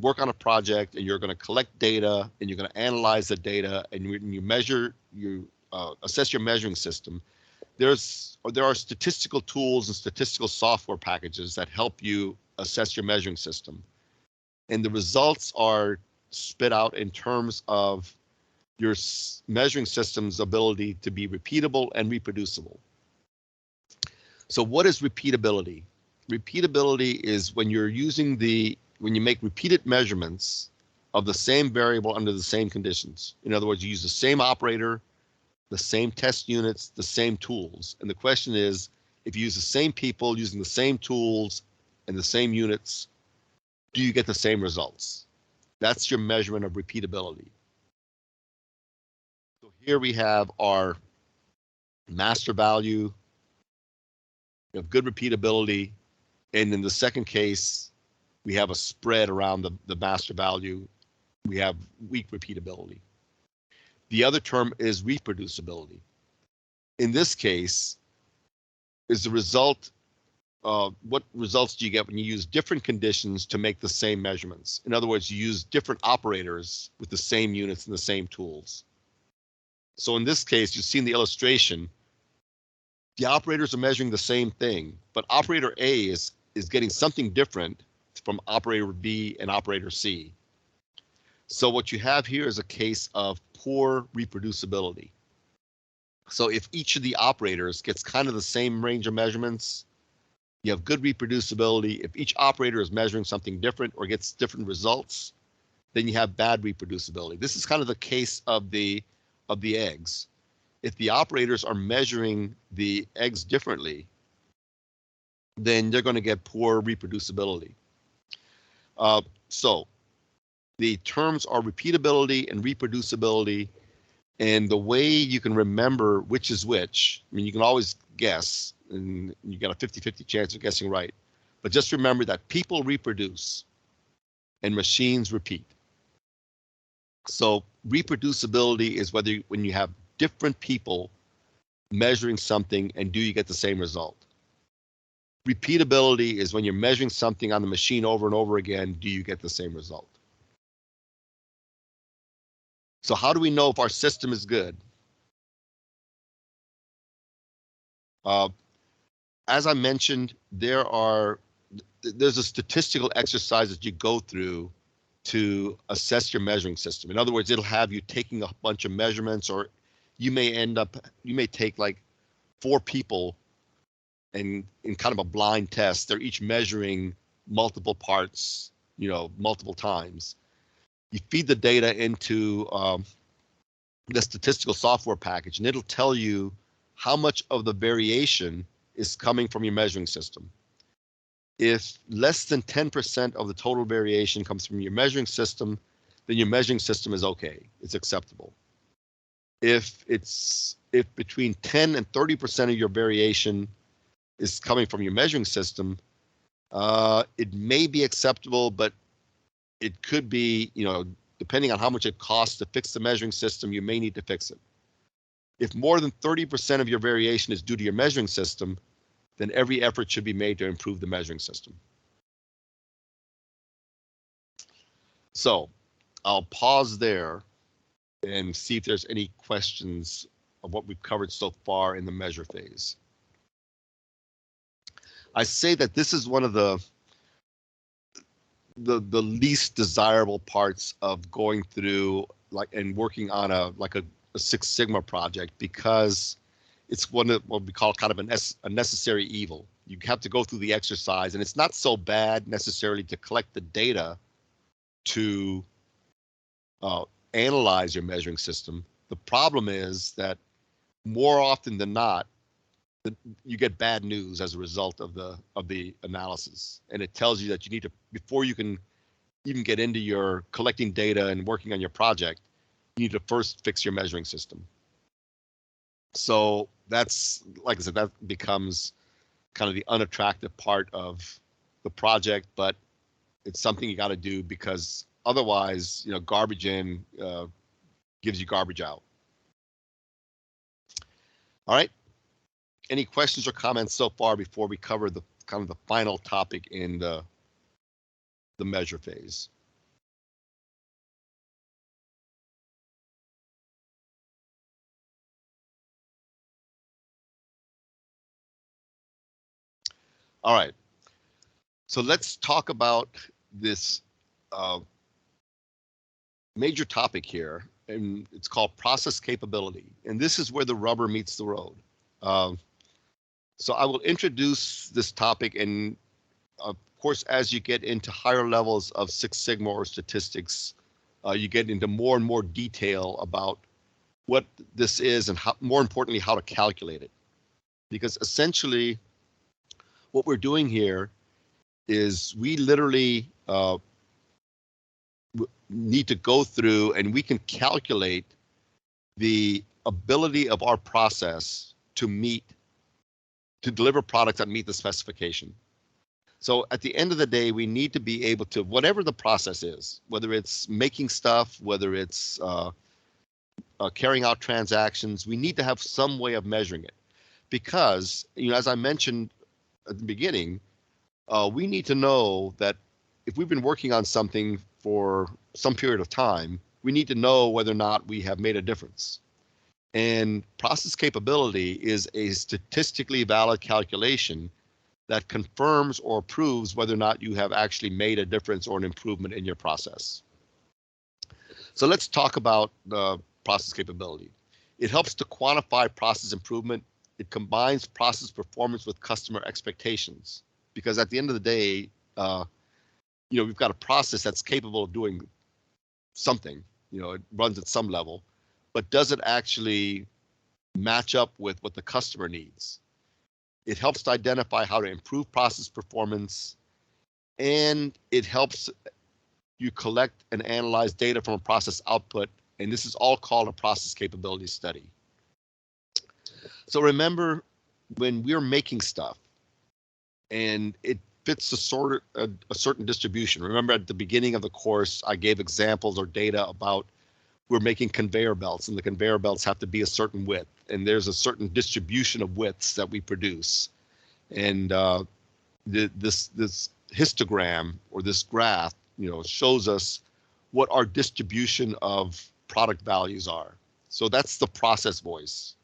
work on a project, and you're going to collect data and you're going to analyze the data, and you measure, you assess your measuring system, there are statistical tools and statistical software packages that help you assess your measuring system. And the results are spit out in terms of your measuring system's ability to be repeatable and reproducible. So what is repeatability? Repeatability is when you're using when you make repeated measurements of the same variable under the same conditions. In other words, you use the same operator, the same test units, the same tools. And the question is, if you use the same people using the same tools and the same units, do you get the same results? That's your measurement of repeatability. So here we have our master value. We have good repeatability. And in the second case, we have a spread around the master value. We have weak repeatability. The other term is reproducibility. In this case, is the result, what results do you get when you use different conditions to make the same measurements? In other words, you use different operators with the same units and the same tools. So in this case, you've seen the illustration. The operators are measuring the same thing, but operator A is getting something different from operator B and operator C. So what you have here is a case of poor reproducibility. So if each of the operators gets kind of the same range of measurements, you have good reproducibility. If each operator is measuring something different or gets different results, then you have bad reproducibility. This is kind of the case of the eggs. If the operators are measuring the eggs differently, then they're going to get poor reproducibility. So the terms are repeatability and reproducibility, and the way you can remember which is which, I mean, you can always guess, and you got a 50-50 chance of guessing right, but just remember that people reproduce and machines repeat. So reproducibility is when you have different people measuring something and do you get the same result. Repeatability is when you're measuring something on the machine over and over again, do you get the same result? So how do we know if our system is good? As I mentioned, there's a statistical exercise that you go through to assess your measuring system. In other words, it'll have you taking a bunch of measurements, or you may take like 4 people and in kind of a blind test, they're each measuring multiple parts, multiple times. You feed the data into the statistical software package, and it'll tell you how much of the variation is coming from your measuring system. If less than 10% of the total variation comes from your measuring system, then your measuring system is okay, it's acceptable. If between 10 and 30% of your variation is coming from your measuring system, it may be acceptable, but it could be, depending on how much it costs to fix the measuring system, you may need to fix it. If more than 30% of your variation is due to your measuring system, then every effort should be made to improve the measuring system. So I'll pause there and see if there's any questions of what we've covered so far in the measure phase. I say that this is one of the least desirable parts of going through and working on a Six Sigma project, because it's one of what we call kind of a necessary evil. You have to go through the exercise, and it's not so bad necessarily to collect the data to analyze your measuring system. The problem is that more often than not, you get bad news as a result of the analysis, and it tells you that you need to, before you can even get into your collecting data and working on your project, you need to first fix your measuring system. So that's, like I said, that becomes kind of the unattractive part of the project, but it's something you got to do, because otherwise, garbage in gives you garbage out. All right. Any questions or comments so far before we cover the kind of the final topic in the measure phase? All right. So let's talk about this major topic here, and it's called process capability. And this is where the rubber meets the road. So I will introduce this topic, and of course, as you get into higher levels of Six Sigma or statistics, you get into more and more detail about what this is and, how, more importantly, how to calculate it. Because essentially, what we're doing here is we literally need to go through, and we can calculate the ability of our process to deliver products that meet the specification. So at the end of the day, we need to be able to, whatever the process is, whether it's making stuff, whether it's carrying out transactions, we need to have some way of measuring it. Because, as I mentioned at the beginning, we need to know that if we've been working on something for some period of time, we need to know whether or not we have made a difference. And process capability is a statistically valid calculation that confirms or proves whether or not you have actually made a difference or an improvement in your process. So let's talk about the process capability. It helps to quantify process improvement. It combines process performance with customer expectations, because at the end of the day, we've got a process that's capable of doing something, it runs at some level, but does it actually match up with what the customer needs? It helps to identify how to improve process performance, and it helps you collect and analyze data from a process output, and this is all called a process capability study. So remember, when we're making stuff and it fits a certain distribution, remember at the beginning of the course, I gave examples or data about we're making conveyor belts, and the conveyor belts have to be a certain width, and there's a certain distribution of widths that we produce. And this histogram or this graph, shows us what our distribution of product values are. So that's the process voice.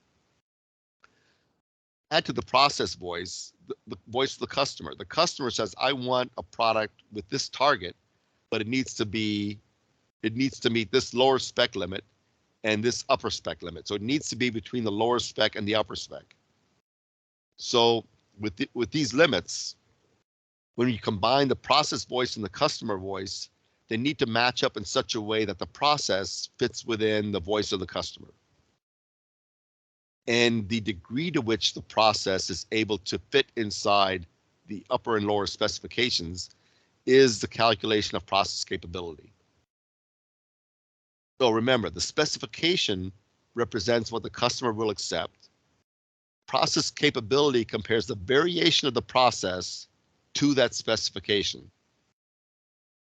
Add to the process voice, the voice of the customer. The customer says, I want a product with this target, but it needs to meet this lower spec limit and this upper spec limit. So it needs to be between the lower spec and the upper spec. So with these limits, when you combine the process voice and the customer voice, they need to match up in such a way that the process fits within the voice of the customer. And the degree to which the process is able to fit inside the upper and lower specifications is the calculation of process capability. So remember, the specification represents what the customer will accept. Process capability compares the variation of the process to that specification.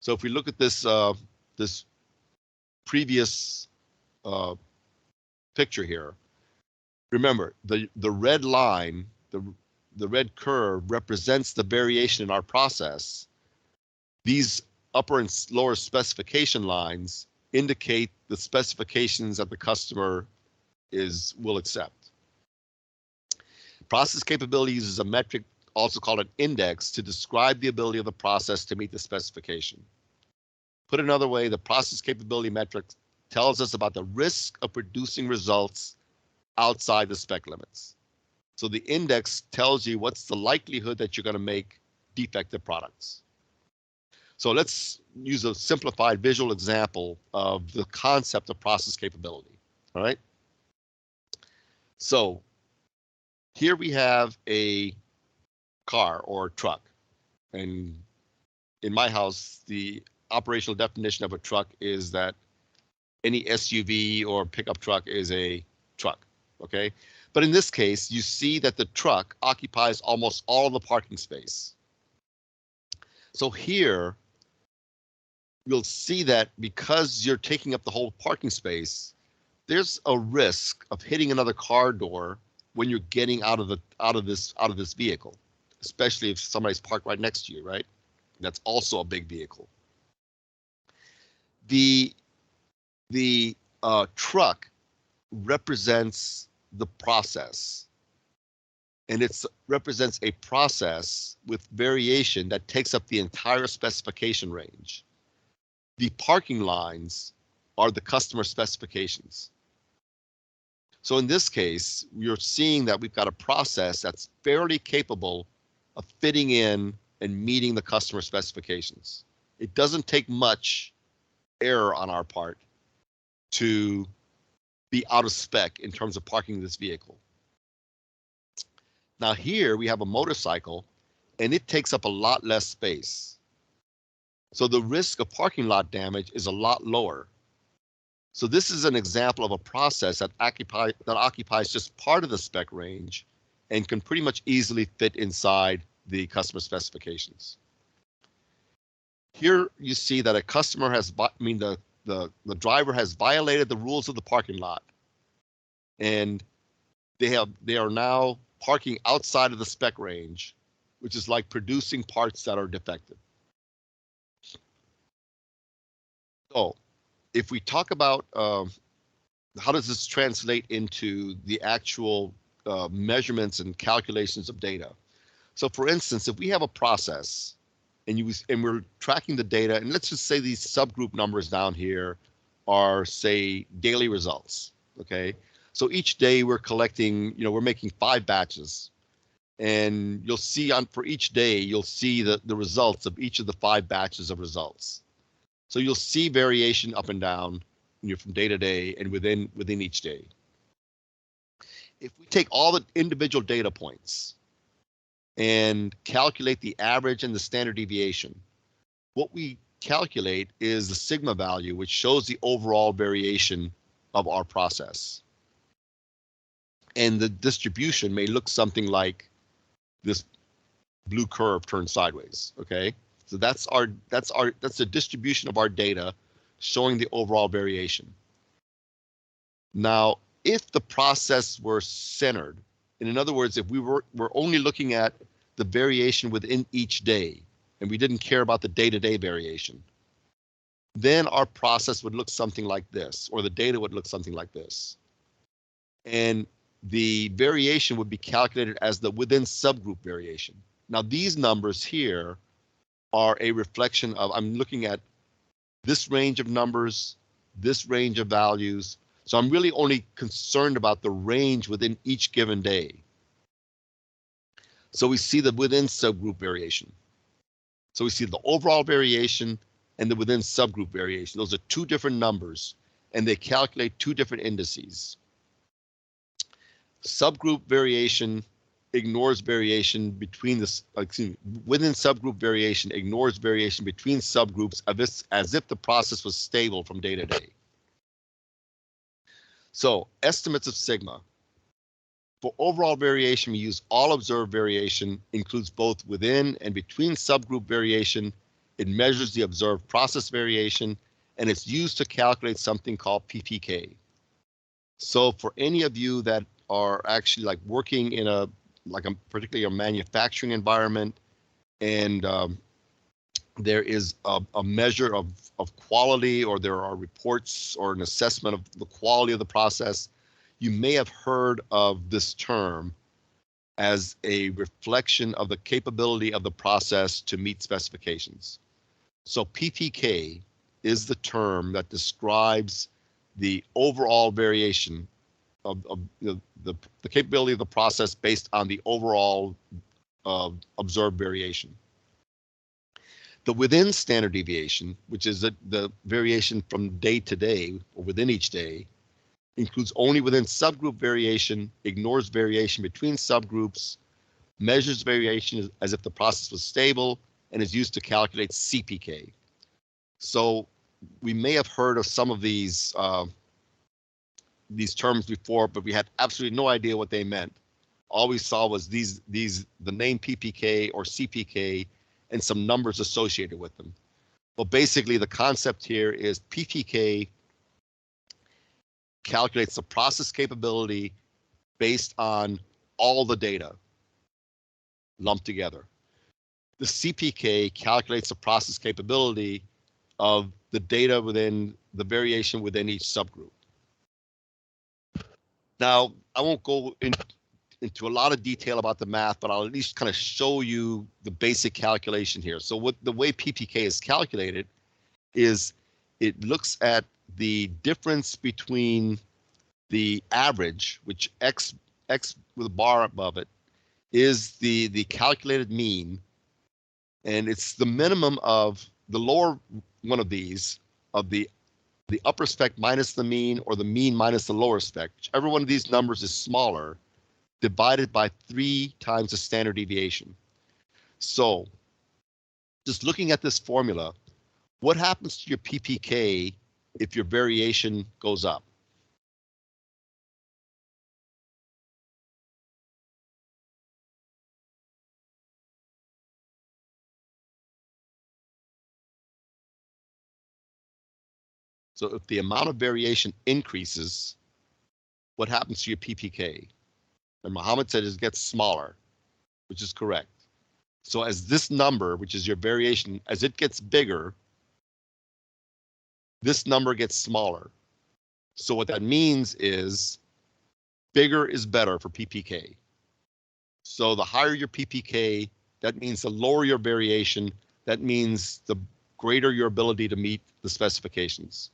So if we look at this this previous picture here, remember the red line, the red curve represents the variation in our process, these upper and lower specification lines indicate the specifications that the customer will accept. Process capability uses a metric, also called an index, to describe the ability of the process to meet the specification. Put another way, the process capability metric tells us about the risk of producing results outside the spec limits. So the index tells you what's the likelihood that you're going to make defective products. So let's use a simplified visual example of the concept of process capability. All right. So here we have a car or truck, and in my house, the operational definition of a truck is that any SUV or pickup truck is a truck, okay? But in this case, you see that the truck occupies almost all the parking space. So here, you'll see that because you're taking up the whole parking space, there's a risk of hitting another car door when you're getting out of this vehicle, especially if somebody's parked right next to you, right? That's also a big vehicle. The truck represents the process, and it represents a process with variation that takes up the entire specification range. The parking lines are the customer specifications. So in this case, you're seeing that we've got a process that's fairly capable of fitting in and meeting the customer specifications. It doesn't take much error on our part to be out of spec in terms of parking this vehicle. Now here we have a motorcycle, and it takes up a lot less space. So the risk of parking lot damage is a lot lower. So this is an example of a process that occupies just part of the spec range and can pretty much easily fit inside the customer specifications. Here you see that a customer has, the driver has violated the rules of the parking lot, and they are now parking outside of the spec range, which is like producing parts that are defective. So if we talk about how does this translate into the actual measurements and calculations of data. So for instance, if we have a process and we're tracking the data, and let's just say these subgroup numbers down here are, say, daily results, okay? So each day we're collecting, we're making 5 batches, and you'll see for each day, you'll see the results of each of the 5 batches of results. So you'll see variation up and down from day to day and within each day. If we take all the individual data points and calculate the average and the standard deviation, what we calculate is the sigma value, which shows the overall variation of our process. And the distribution may look something like this blue curve turned sideways, okay? So that's the distribution of our data showing the overall variation. Now, if the process were centered, and in other words, if we're only looking at the variation within each day, and we didn't care about the day-to-day variation, then our process would look something like this, or the data would look something like this. And the variation would be calculated as the within subgroup variation. Now, these numbers here are a reflection of, I'm looking at this range of numbers, this range of values. So I'm really only concerned about the range within each given day. So we see the within subgroup variation. So we see the overall variation and the within subgroup variation. Those are 2 different numbers, and they calculate 2 different indices. Subgroup variation ignores variation between within subgroup variation ignores variation between subgroups as if the process was stable from day to day. So estimates of sigma. For overall variation, we use all observed variation, includes both within and between subgroup variation. It measures the observed process variation, and it's used to calculate something called PPK. So for any of you that are actually like working in a like particularly a manufacturing environment, and there is a measure of quality, or there are reports or an assessment of the quality of the process, you may have heard of this term as a reflection of the capability of the process to meet specifications. So PPK is the term that describes the overall variation of the capability of the process based on the overall observed variation. The within standard deviation, which is the variation from day to day or within each day, includes only within subgroup variation, ignores variation between subgroups, measures variation as if the process was stable, and is used to calculate CPK. So we may have heard of some of these terms before, but we had absolutely no idea what they meant. All we saw was the name PPK or CPK and some numbers associated with them. Well, basically the concept here is PPK calculates the process capability based on all the data lumped together. The CPK calculates the process capability of the data within the variation within each subgroup. Now, I won't go into a lot of detail about the math, but I'll at least kind of show you the basic calculation here. So the way PPK is calculated is it looks at the difference between the average, which X with a bar above it, is the calculated mean, and it's the minimum of the lower one of these, of the upper spec minus the mean, or the mean minus the lower spec. Whichever one of these numbers is smaller, divided by 3 times the standard deviation. So just looking at this formula, what happens to your PPK if your variation goes up? So if the amount of variation increases, what happens to your PPK? And Mohammed said it gets smaller, which is correct. So as this number, which is your variation, as it gets bigger, this number gets smaller. So what that means is bigger is better for PPK. So the higher your PPK, that means the lower your variation, that means the greater your ability to meet the specifications.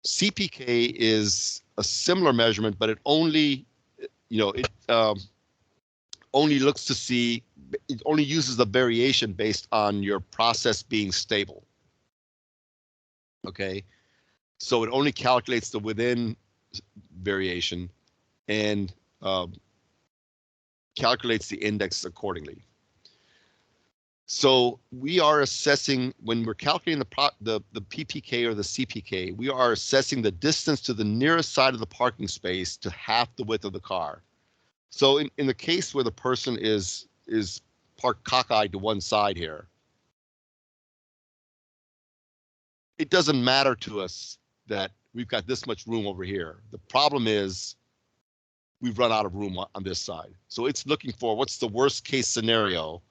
CPK is a similar measurement, but it only, only looks to see, it only uses the variation based on your process being stable. Okay, so it only calculates the within variation and calculates the index accordingly. So we are assessing, when we're calculating the PPK or the CPK, we are assessing the distance to the nearest side of the parking space to half the width of the car. So in the case where the person is parked cockeyed to one side here, it doesn't matter to us that we've got this much room over here. The problem is we've run out of room on this side. So it's looking for what's the worst case scenario,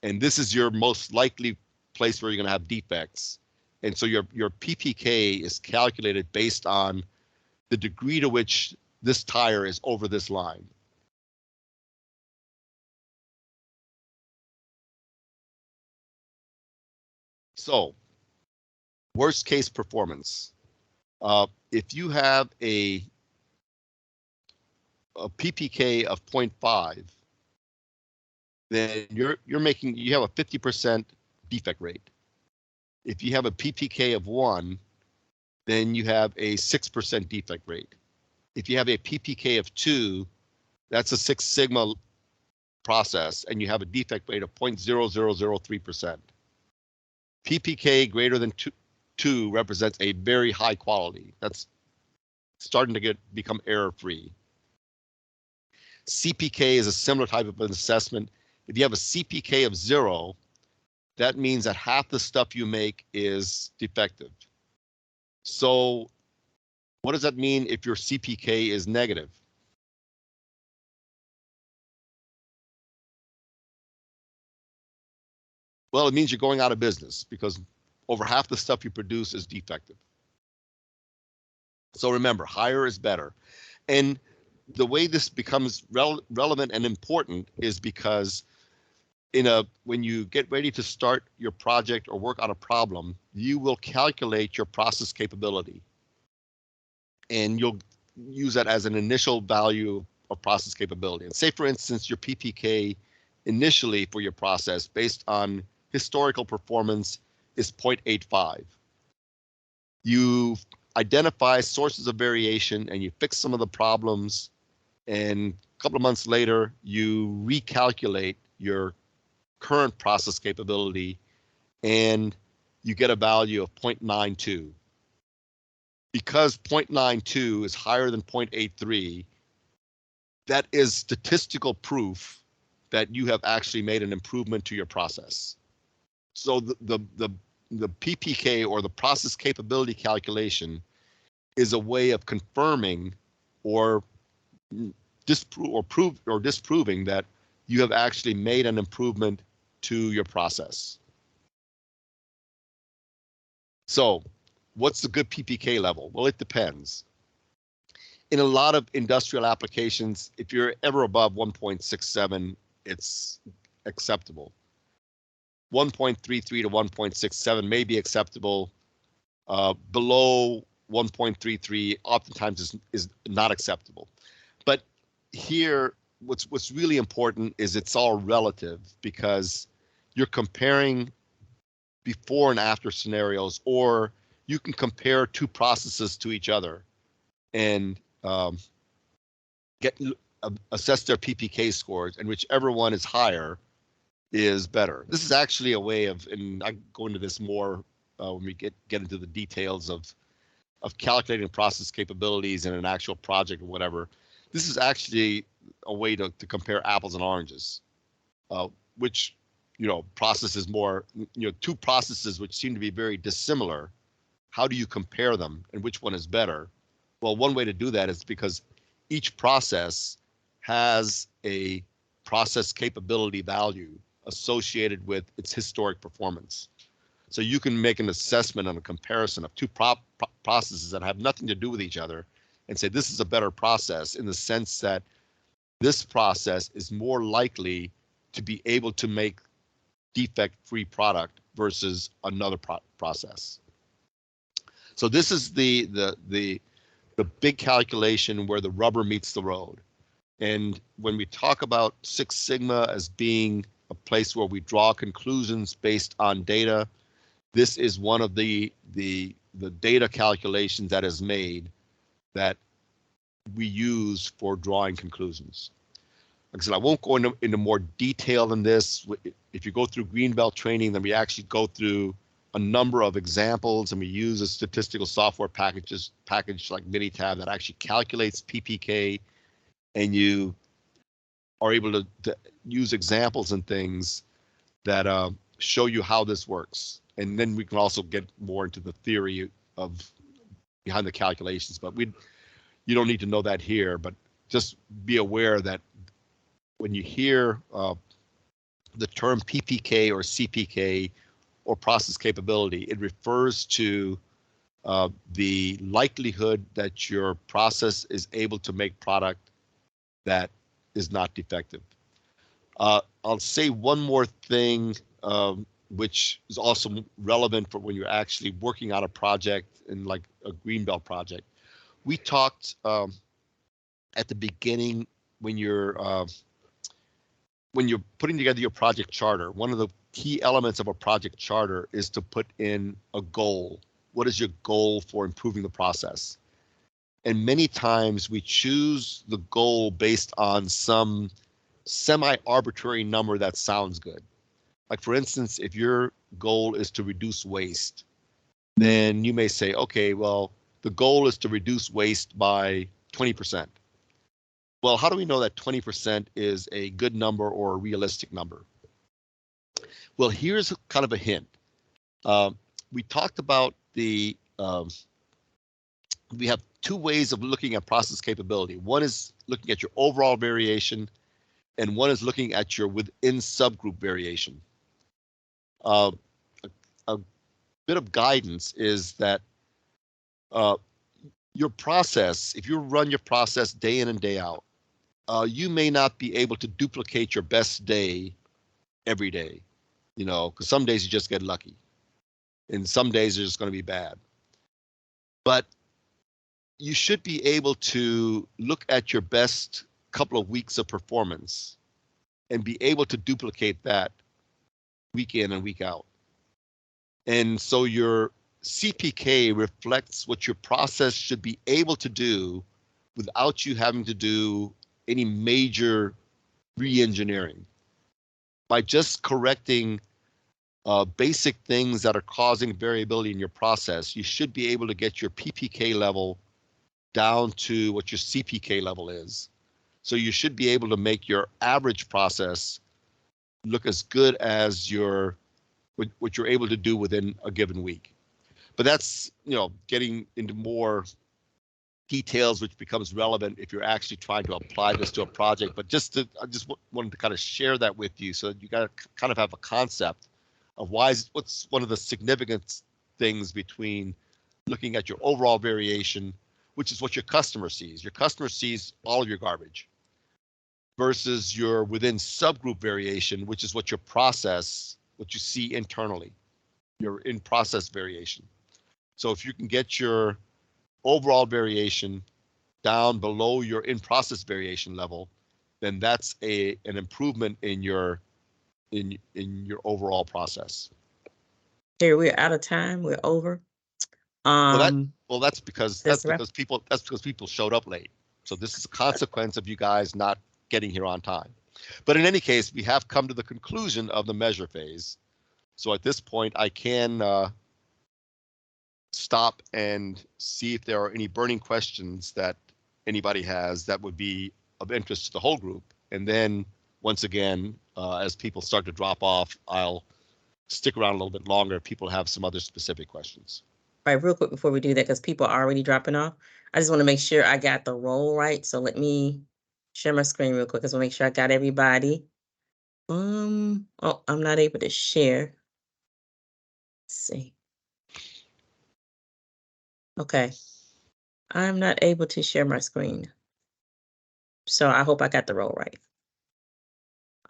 and this is your most likely place where you're going to have defects. And so your PPK is calculated based on the degree to which this tire is over this line. So worst case performance. If you have a PPK of 0.5, then you have a 50% defect rate. If you have a PPK of 1, then you have a 6% defect rate. If you have a PPK of 2, that's a Six Sigma process, and you have a defect rate of 0.0003%. PPK greater than 2 represents a very high quality. That's starting to become error-free. CPK is a similar type of an assessment. If you have a CPK of 0, that means that half the stuff you make is defective. So what does that mean if your CPK is negative? Well, it means you're going out of business because over half the stuff you produce is defective. So remember, higher is better. And the way this becomes relevant and important is because when you get ready to start your project or work on a problem, you will calculate your process capability. And you'll use that as an initial value of process capability. And say, for instance, your PPK initially for your process based on historical performance is 0.85. You identify sources of variation and you fix some of the problems, and a couple of months later, you recalculate your current process capability and you get a value of 0.92. Because 0.92 is higher than 0.83, that is statistical proof that you have actually made an improvement to your process. So the PPK, or the process capability calculation, is a way of confirming or disproving that you have actually made an improvement to your process. So what's the good PPK level? Well, it depends. In a lot of industrial applications, if you're ever above 1.67, it's acceptable. 1.33 to 1.67 may be acceptable. Below 1.33 oftentimes is not acceptable. But here, what's really important is it's all relative, because you're comparing before and after scenarios, or you can compare two processes to each other and assess their PPK scores, and whichever one is higher is better. This is actually a way of, and I go into this more when we get into the details of calculating process capabilities in an actual project or whatever. This is actually a way to compare apples and oranges, which, process is more, two processes which seem to be very dissimilar. How do you compare them and which one is better? Well, one way to do that is because each process has a process capability value associated with its historic performance. So you can make an assessment and a comparison of two processes that have nothing to do with each other and say this is a better process, in the sense that this process is more likely to be able to make defect-free product versus another process. So this is the big calculation where the rubber meets the road. And when we talk about Six Sigma as being a place where we draw conclusions based on data, this is one of the data calculations that is made that we use for drawing conclusions. Like I said, I won't go into more detail than this. If you go through Greenbelt training, then we actually go through a number of examples, and we use a statistical software package like Minitab that actually calculates PPK, and you are able to use examples and things that show you how this works. And then we can also get more into the theory of behind the calculations, but you don't need to know that here, but just be aware that when you hear the term PPK or CPK or process capability, it refers to the likelihood that your process is able to make product that is not defective. I'll say one more thing, which is also relevant for when you're actually working on a project in like a Greenbelt project. We talked at the beginning when you're putting together your project charter. One of the key elements of a project charter is to put in a goal. What is your goal for improving the process? And many times we choose the goal based on some semi-arbitrary number that sounds good. Like, for instance, if your goal is to reduce waste, then you may say, okay, well, the goal is to reduce waste by 20%. Well, how do we know that 20% is a good number or a realistic number? Well, here's kind of a hint. We talked about we have two ways of looking at process capability. One is looking at your overall variation, and one is looking at your within subgroup variation. a bit of guidance is that your process, if you run your process day in and day out, you may not be able to duplicate your best day every day, because some days you just get lucky and some days are just going to be bad. But you should be able to look at your best couple of weeks of performance and be able to duplicate that week in and week out. And so your CPK reflects what your process should be able to do without you having to do any major re-engineering. By just correcting basic things that are causing variability in your process, you should be able to get your PPK level down to what your CPK level is. So you should be able to make your average process look as good as what you're able to do within a given week. But that's, getting into more details, which becomes relevant if you're actually trying to apply this to a project. But I just wanted to kind of share that with you so that you got to kind of have a concept of what's one of the significant things between looking at your overall variation, which is what your customer sees. Your customer sees all of your garbage, versus your within subgroup variation, which is what you see internally, your in-process variation. So if you can get your overall variation down below your in-process variation level, then that's an improvement in your overall process. Here, we're out of time. We're over. That's because right. people showed up late. So this is a consequence of you guys not getting here on time. But in any case, we have come to the conclusion of the measure phase. So at this point, I can stop and see if there are any burning questions that anybody has that would be of interest to the whole group. And then once again, as people start to drop off, I'll stick around a little bit longer if people have some other specific questions. Right, real quick before we do that, because people are already dropping off, I just want to make sure I got the role right. So let me share my screen real quick. I just want to make sure I got everybody. Oh, I'm not able to share. Let's see. Okay. I'm not able to share my screen. So I hope I got the role right.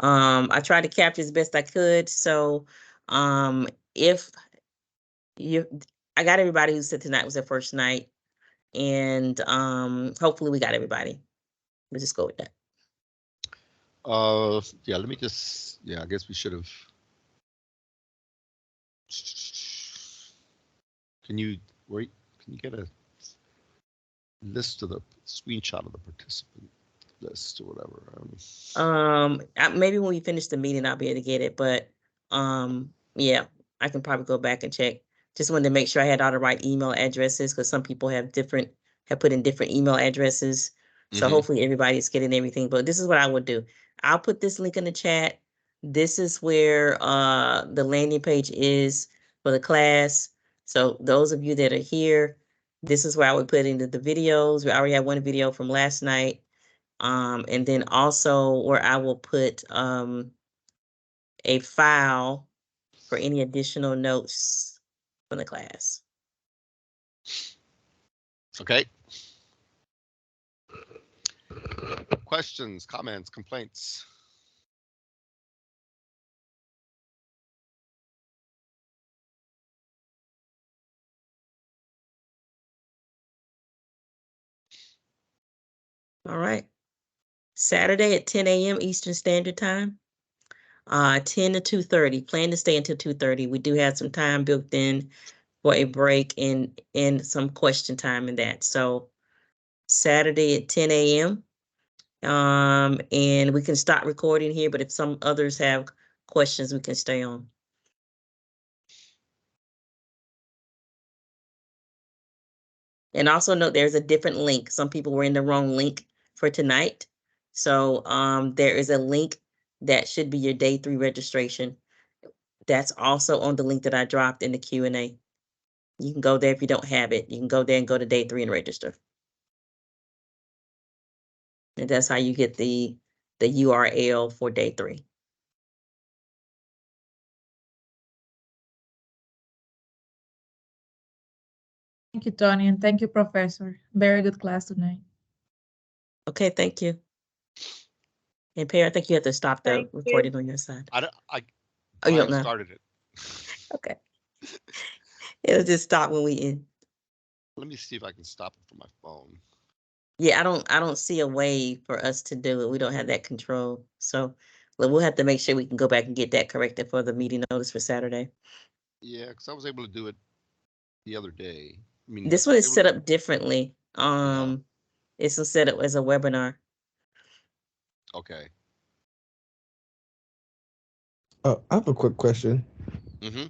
I tried to capture as best I could. So if I got everybody who said tonight was their first night, and hopefully we got everybody. We'll just go with that. Yeah, let me just, I guess we should have. Can you get a list of the screenshot of the participant list or whatever? Maybe when we finish the meeting, I'll be able to get it, but yeah, I can probably go back and check. Just wanted to make sure I had all the right email addresses, because some people have put in different email addresses. So hopefully everybody's getting everything, but this is what I would do. I'll put this link in the chat. This is where the landing page is for the class. So those of you that are here, this is where I would put into the videos. We already have one video from last night. And then also where I will put a file for any additional notes from the class. Okay. Questions, comments, complaints? All right. Saturday at 10 a.m. Eastern Standard Time, 10 to 2:30. Plan to stay until 2:30. We do have some time built in for a break and some question time in that. So Saturday at 10 a.m. And we can stop recording here, but if some others have questions, we can stay on. And also note there's a different link. Some people were in the wrong link for tonight. So there is a link that should be your day 3 registration. That's also on the link that I dropped in the Q&A. You can go there if you don't have it. You can go there and go to day 3 and register. And that's how you get the URL for day 3. Thank you, Tony, and thank you, Professor. Very good class tonight. Okay, thank you. And Perry, I think you have to stop the Thank you. recording on your side. I Oh, you I don't know? started it. Okay. It'll just stop when we end. Let me see if I can stop it from my phone. Yeah, I don't see a way for us to do it. We don't have that control. So we'll have to make sure we can go back and get that corrected for the meeting notice for Saturday. Yeah, because I was able to do it the other day. I mean, This I one was is able set to- up differently. It's set up as a webinar. Okay. I have a quick question. Mm-hmm.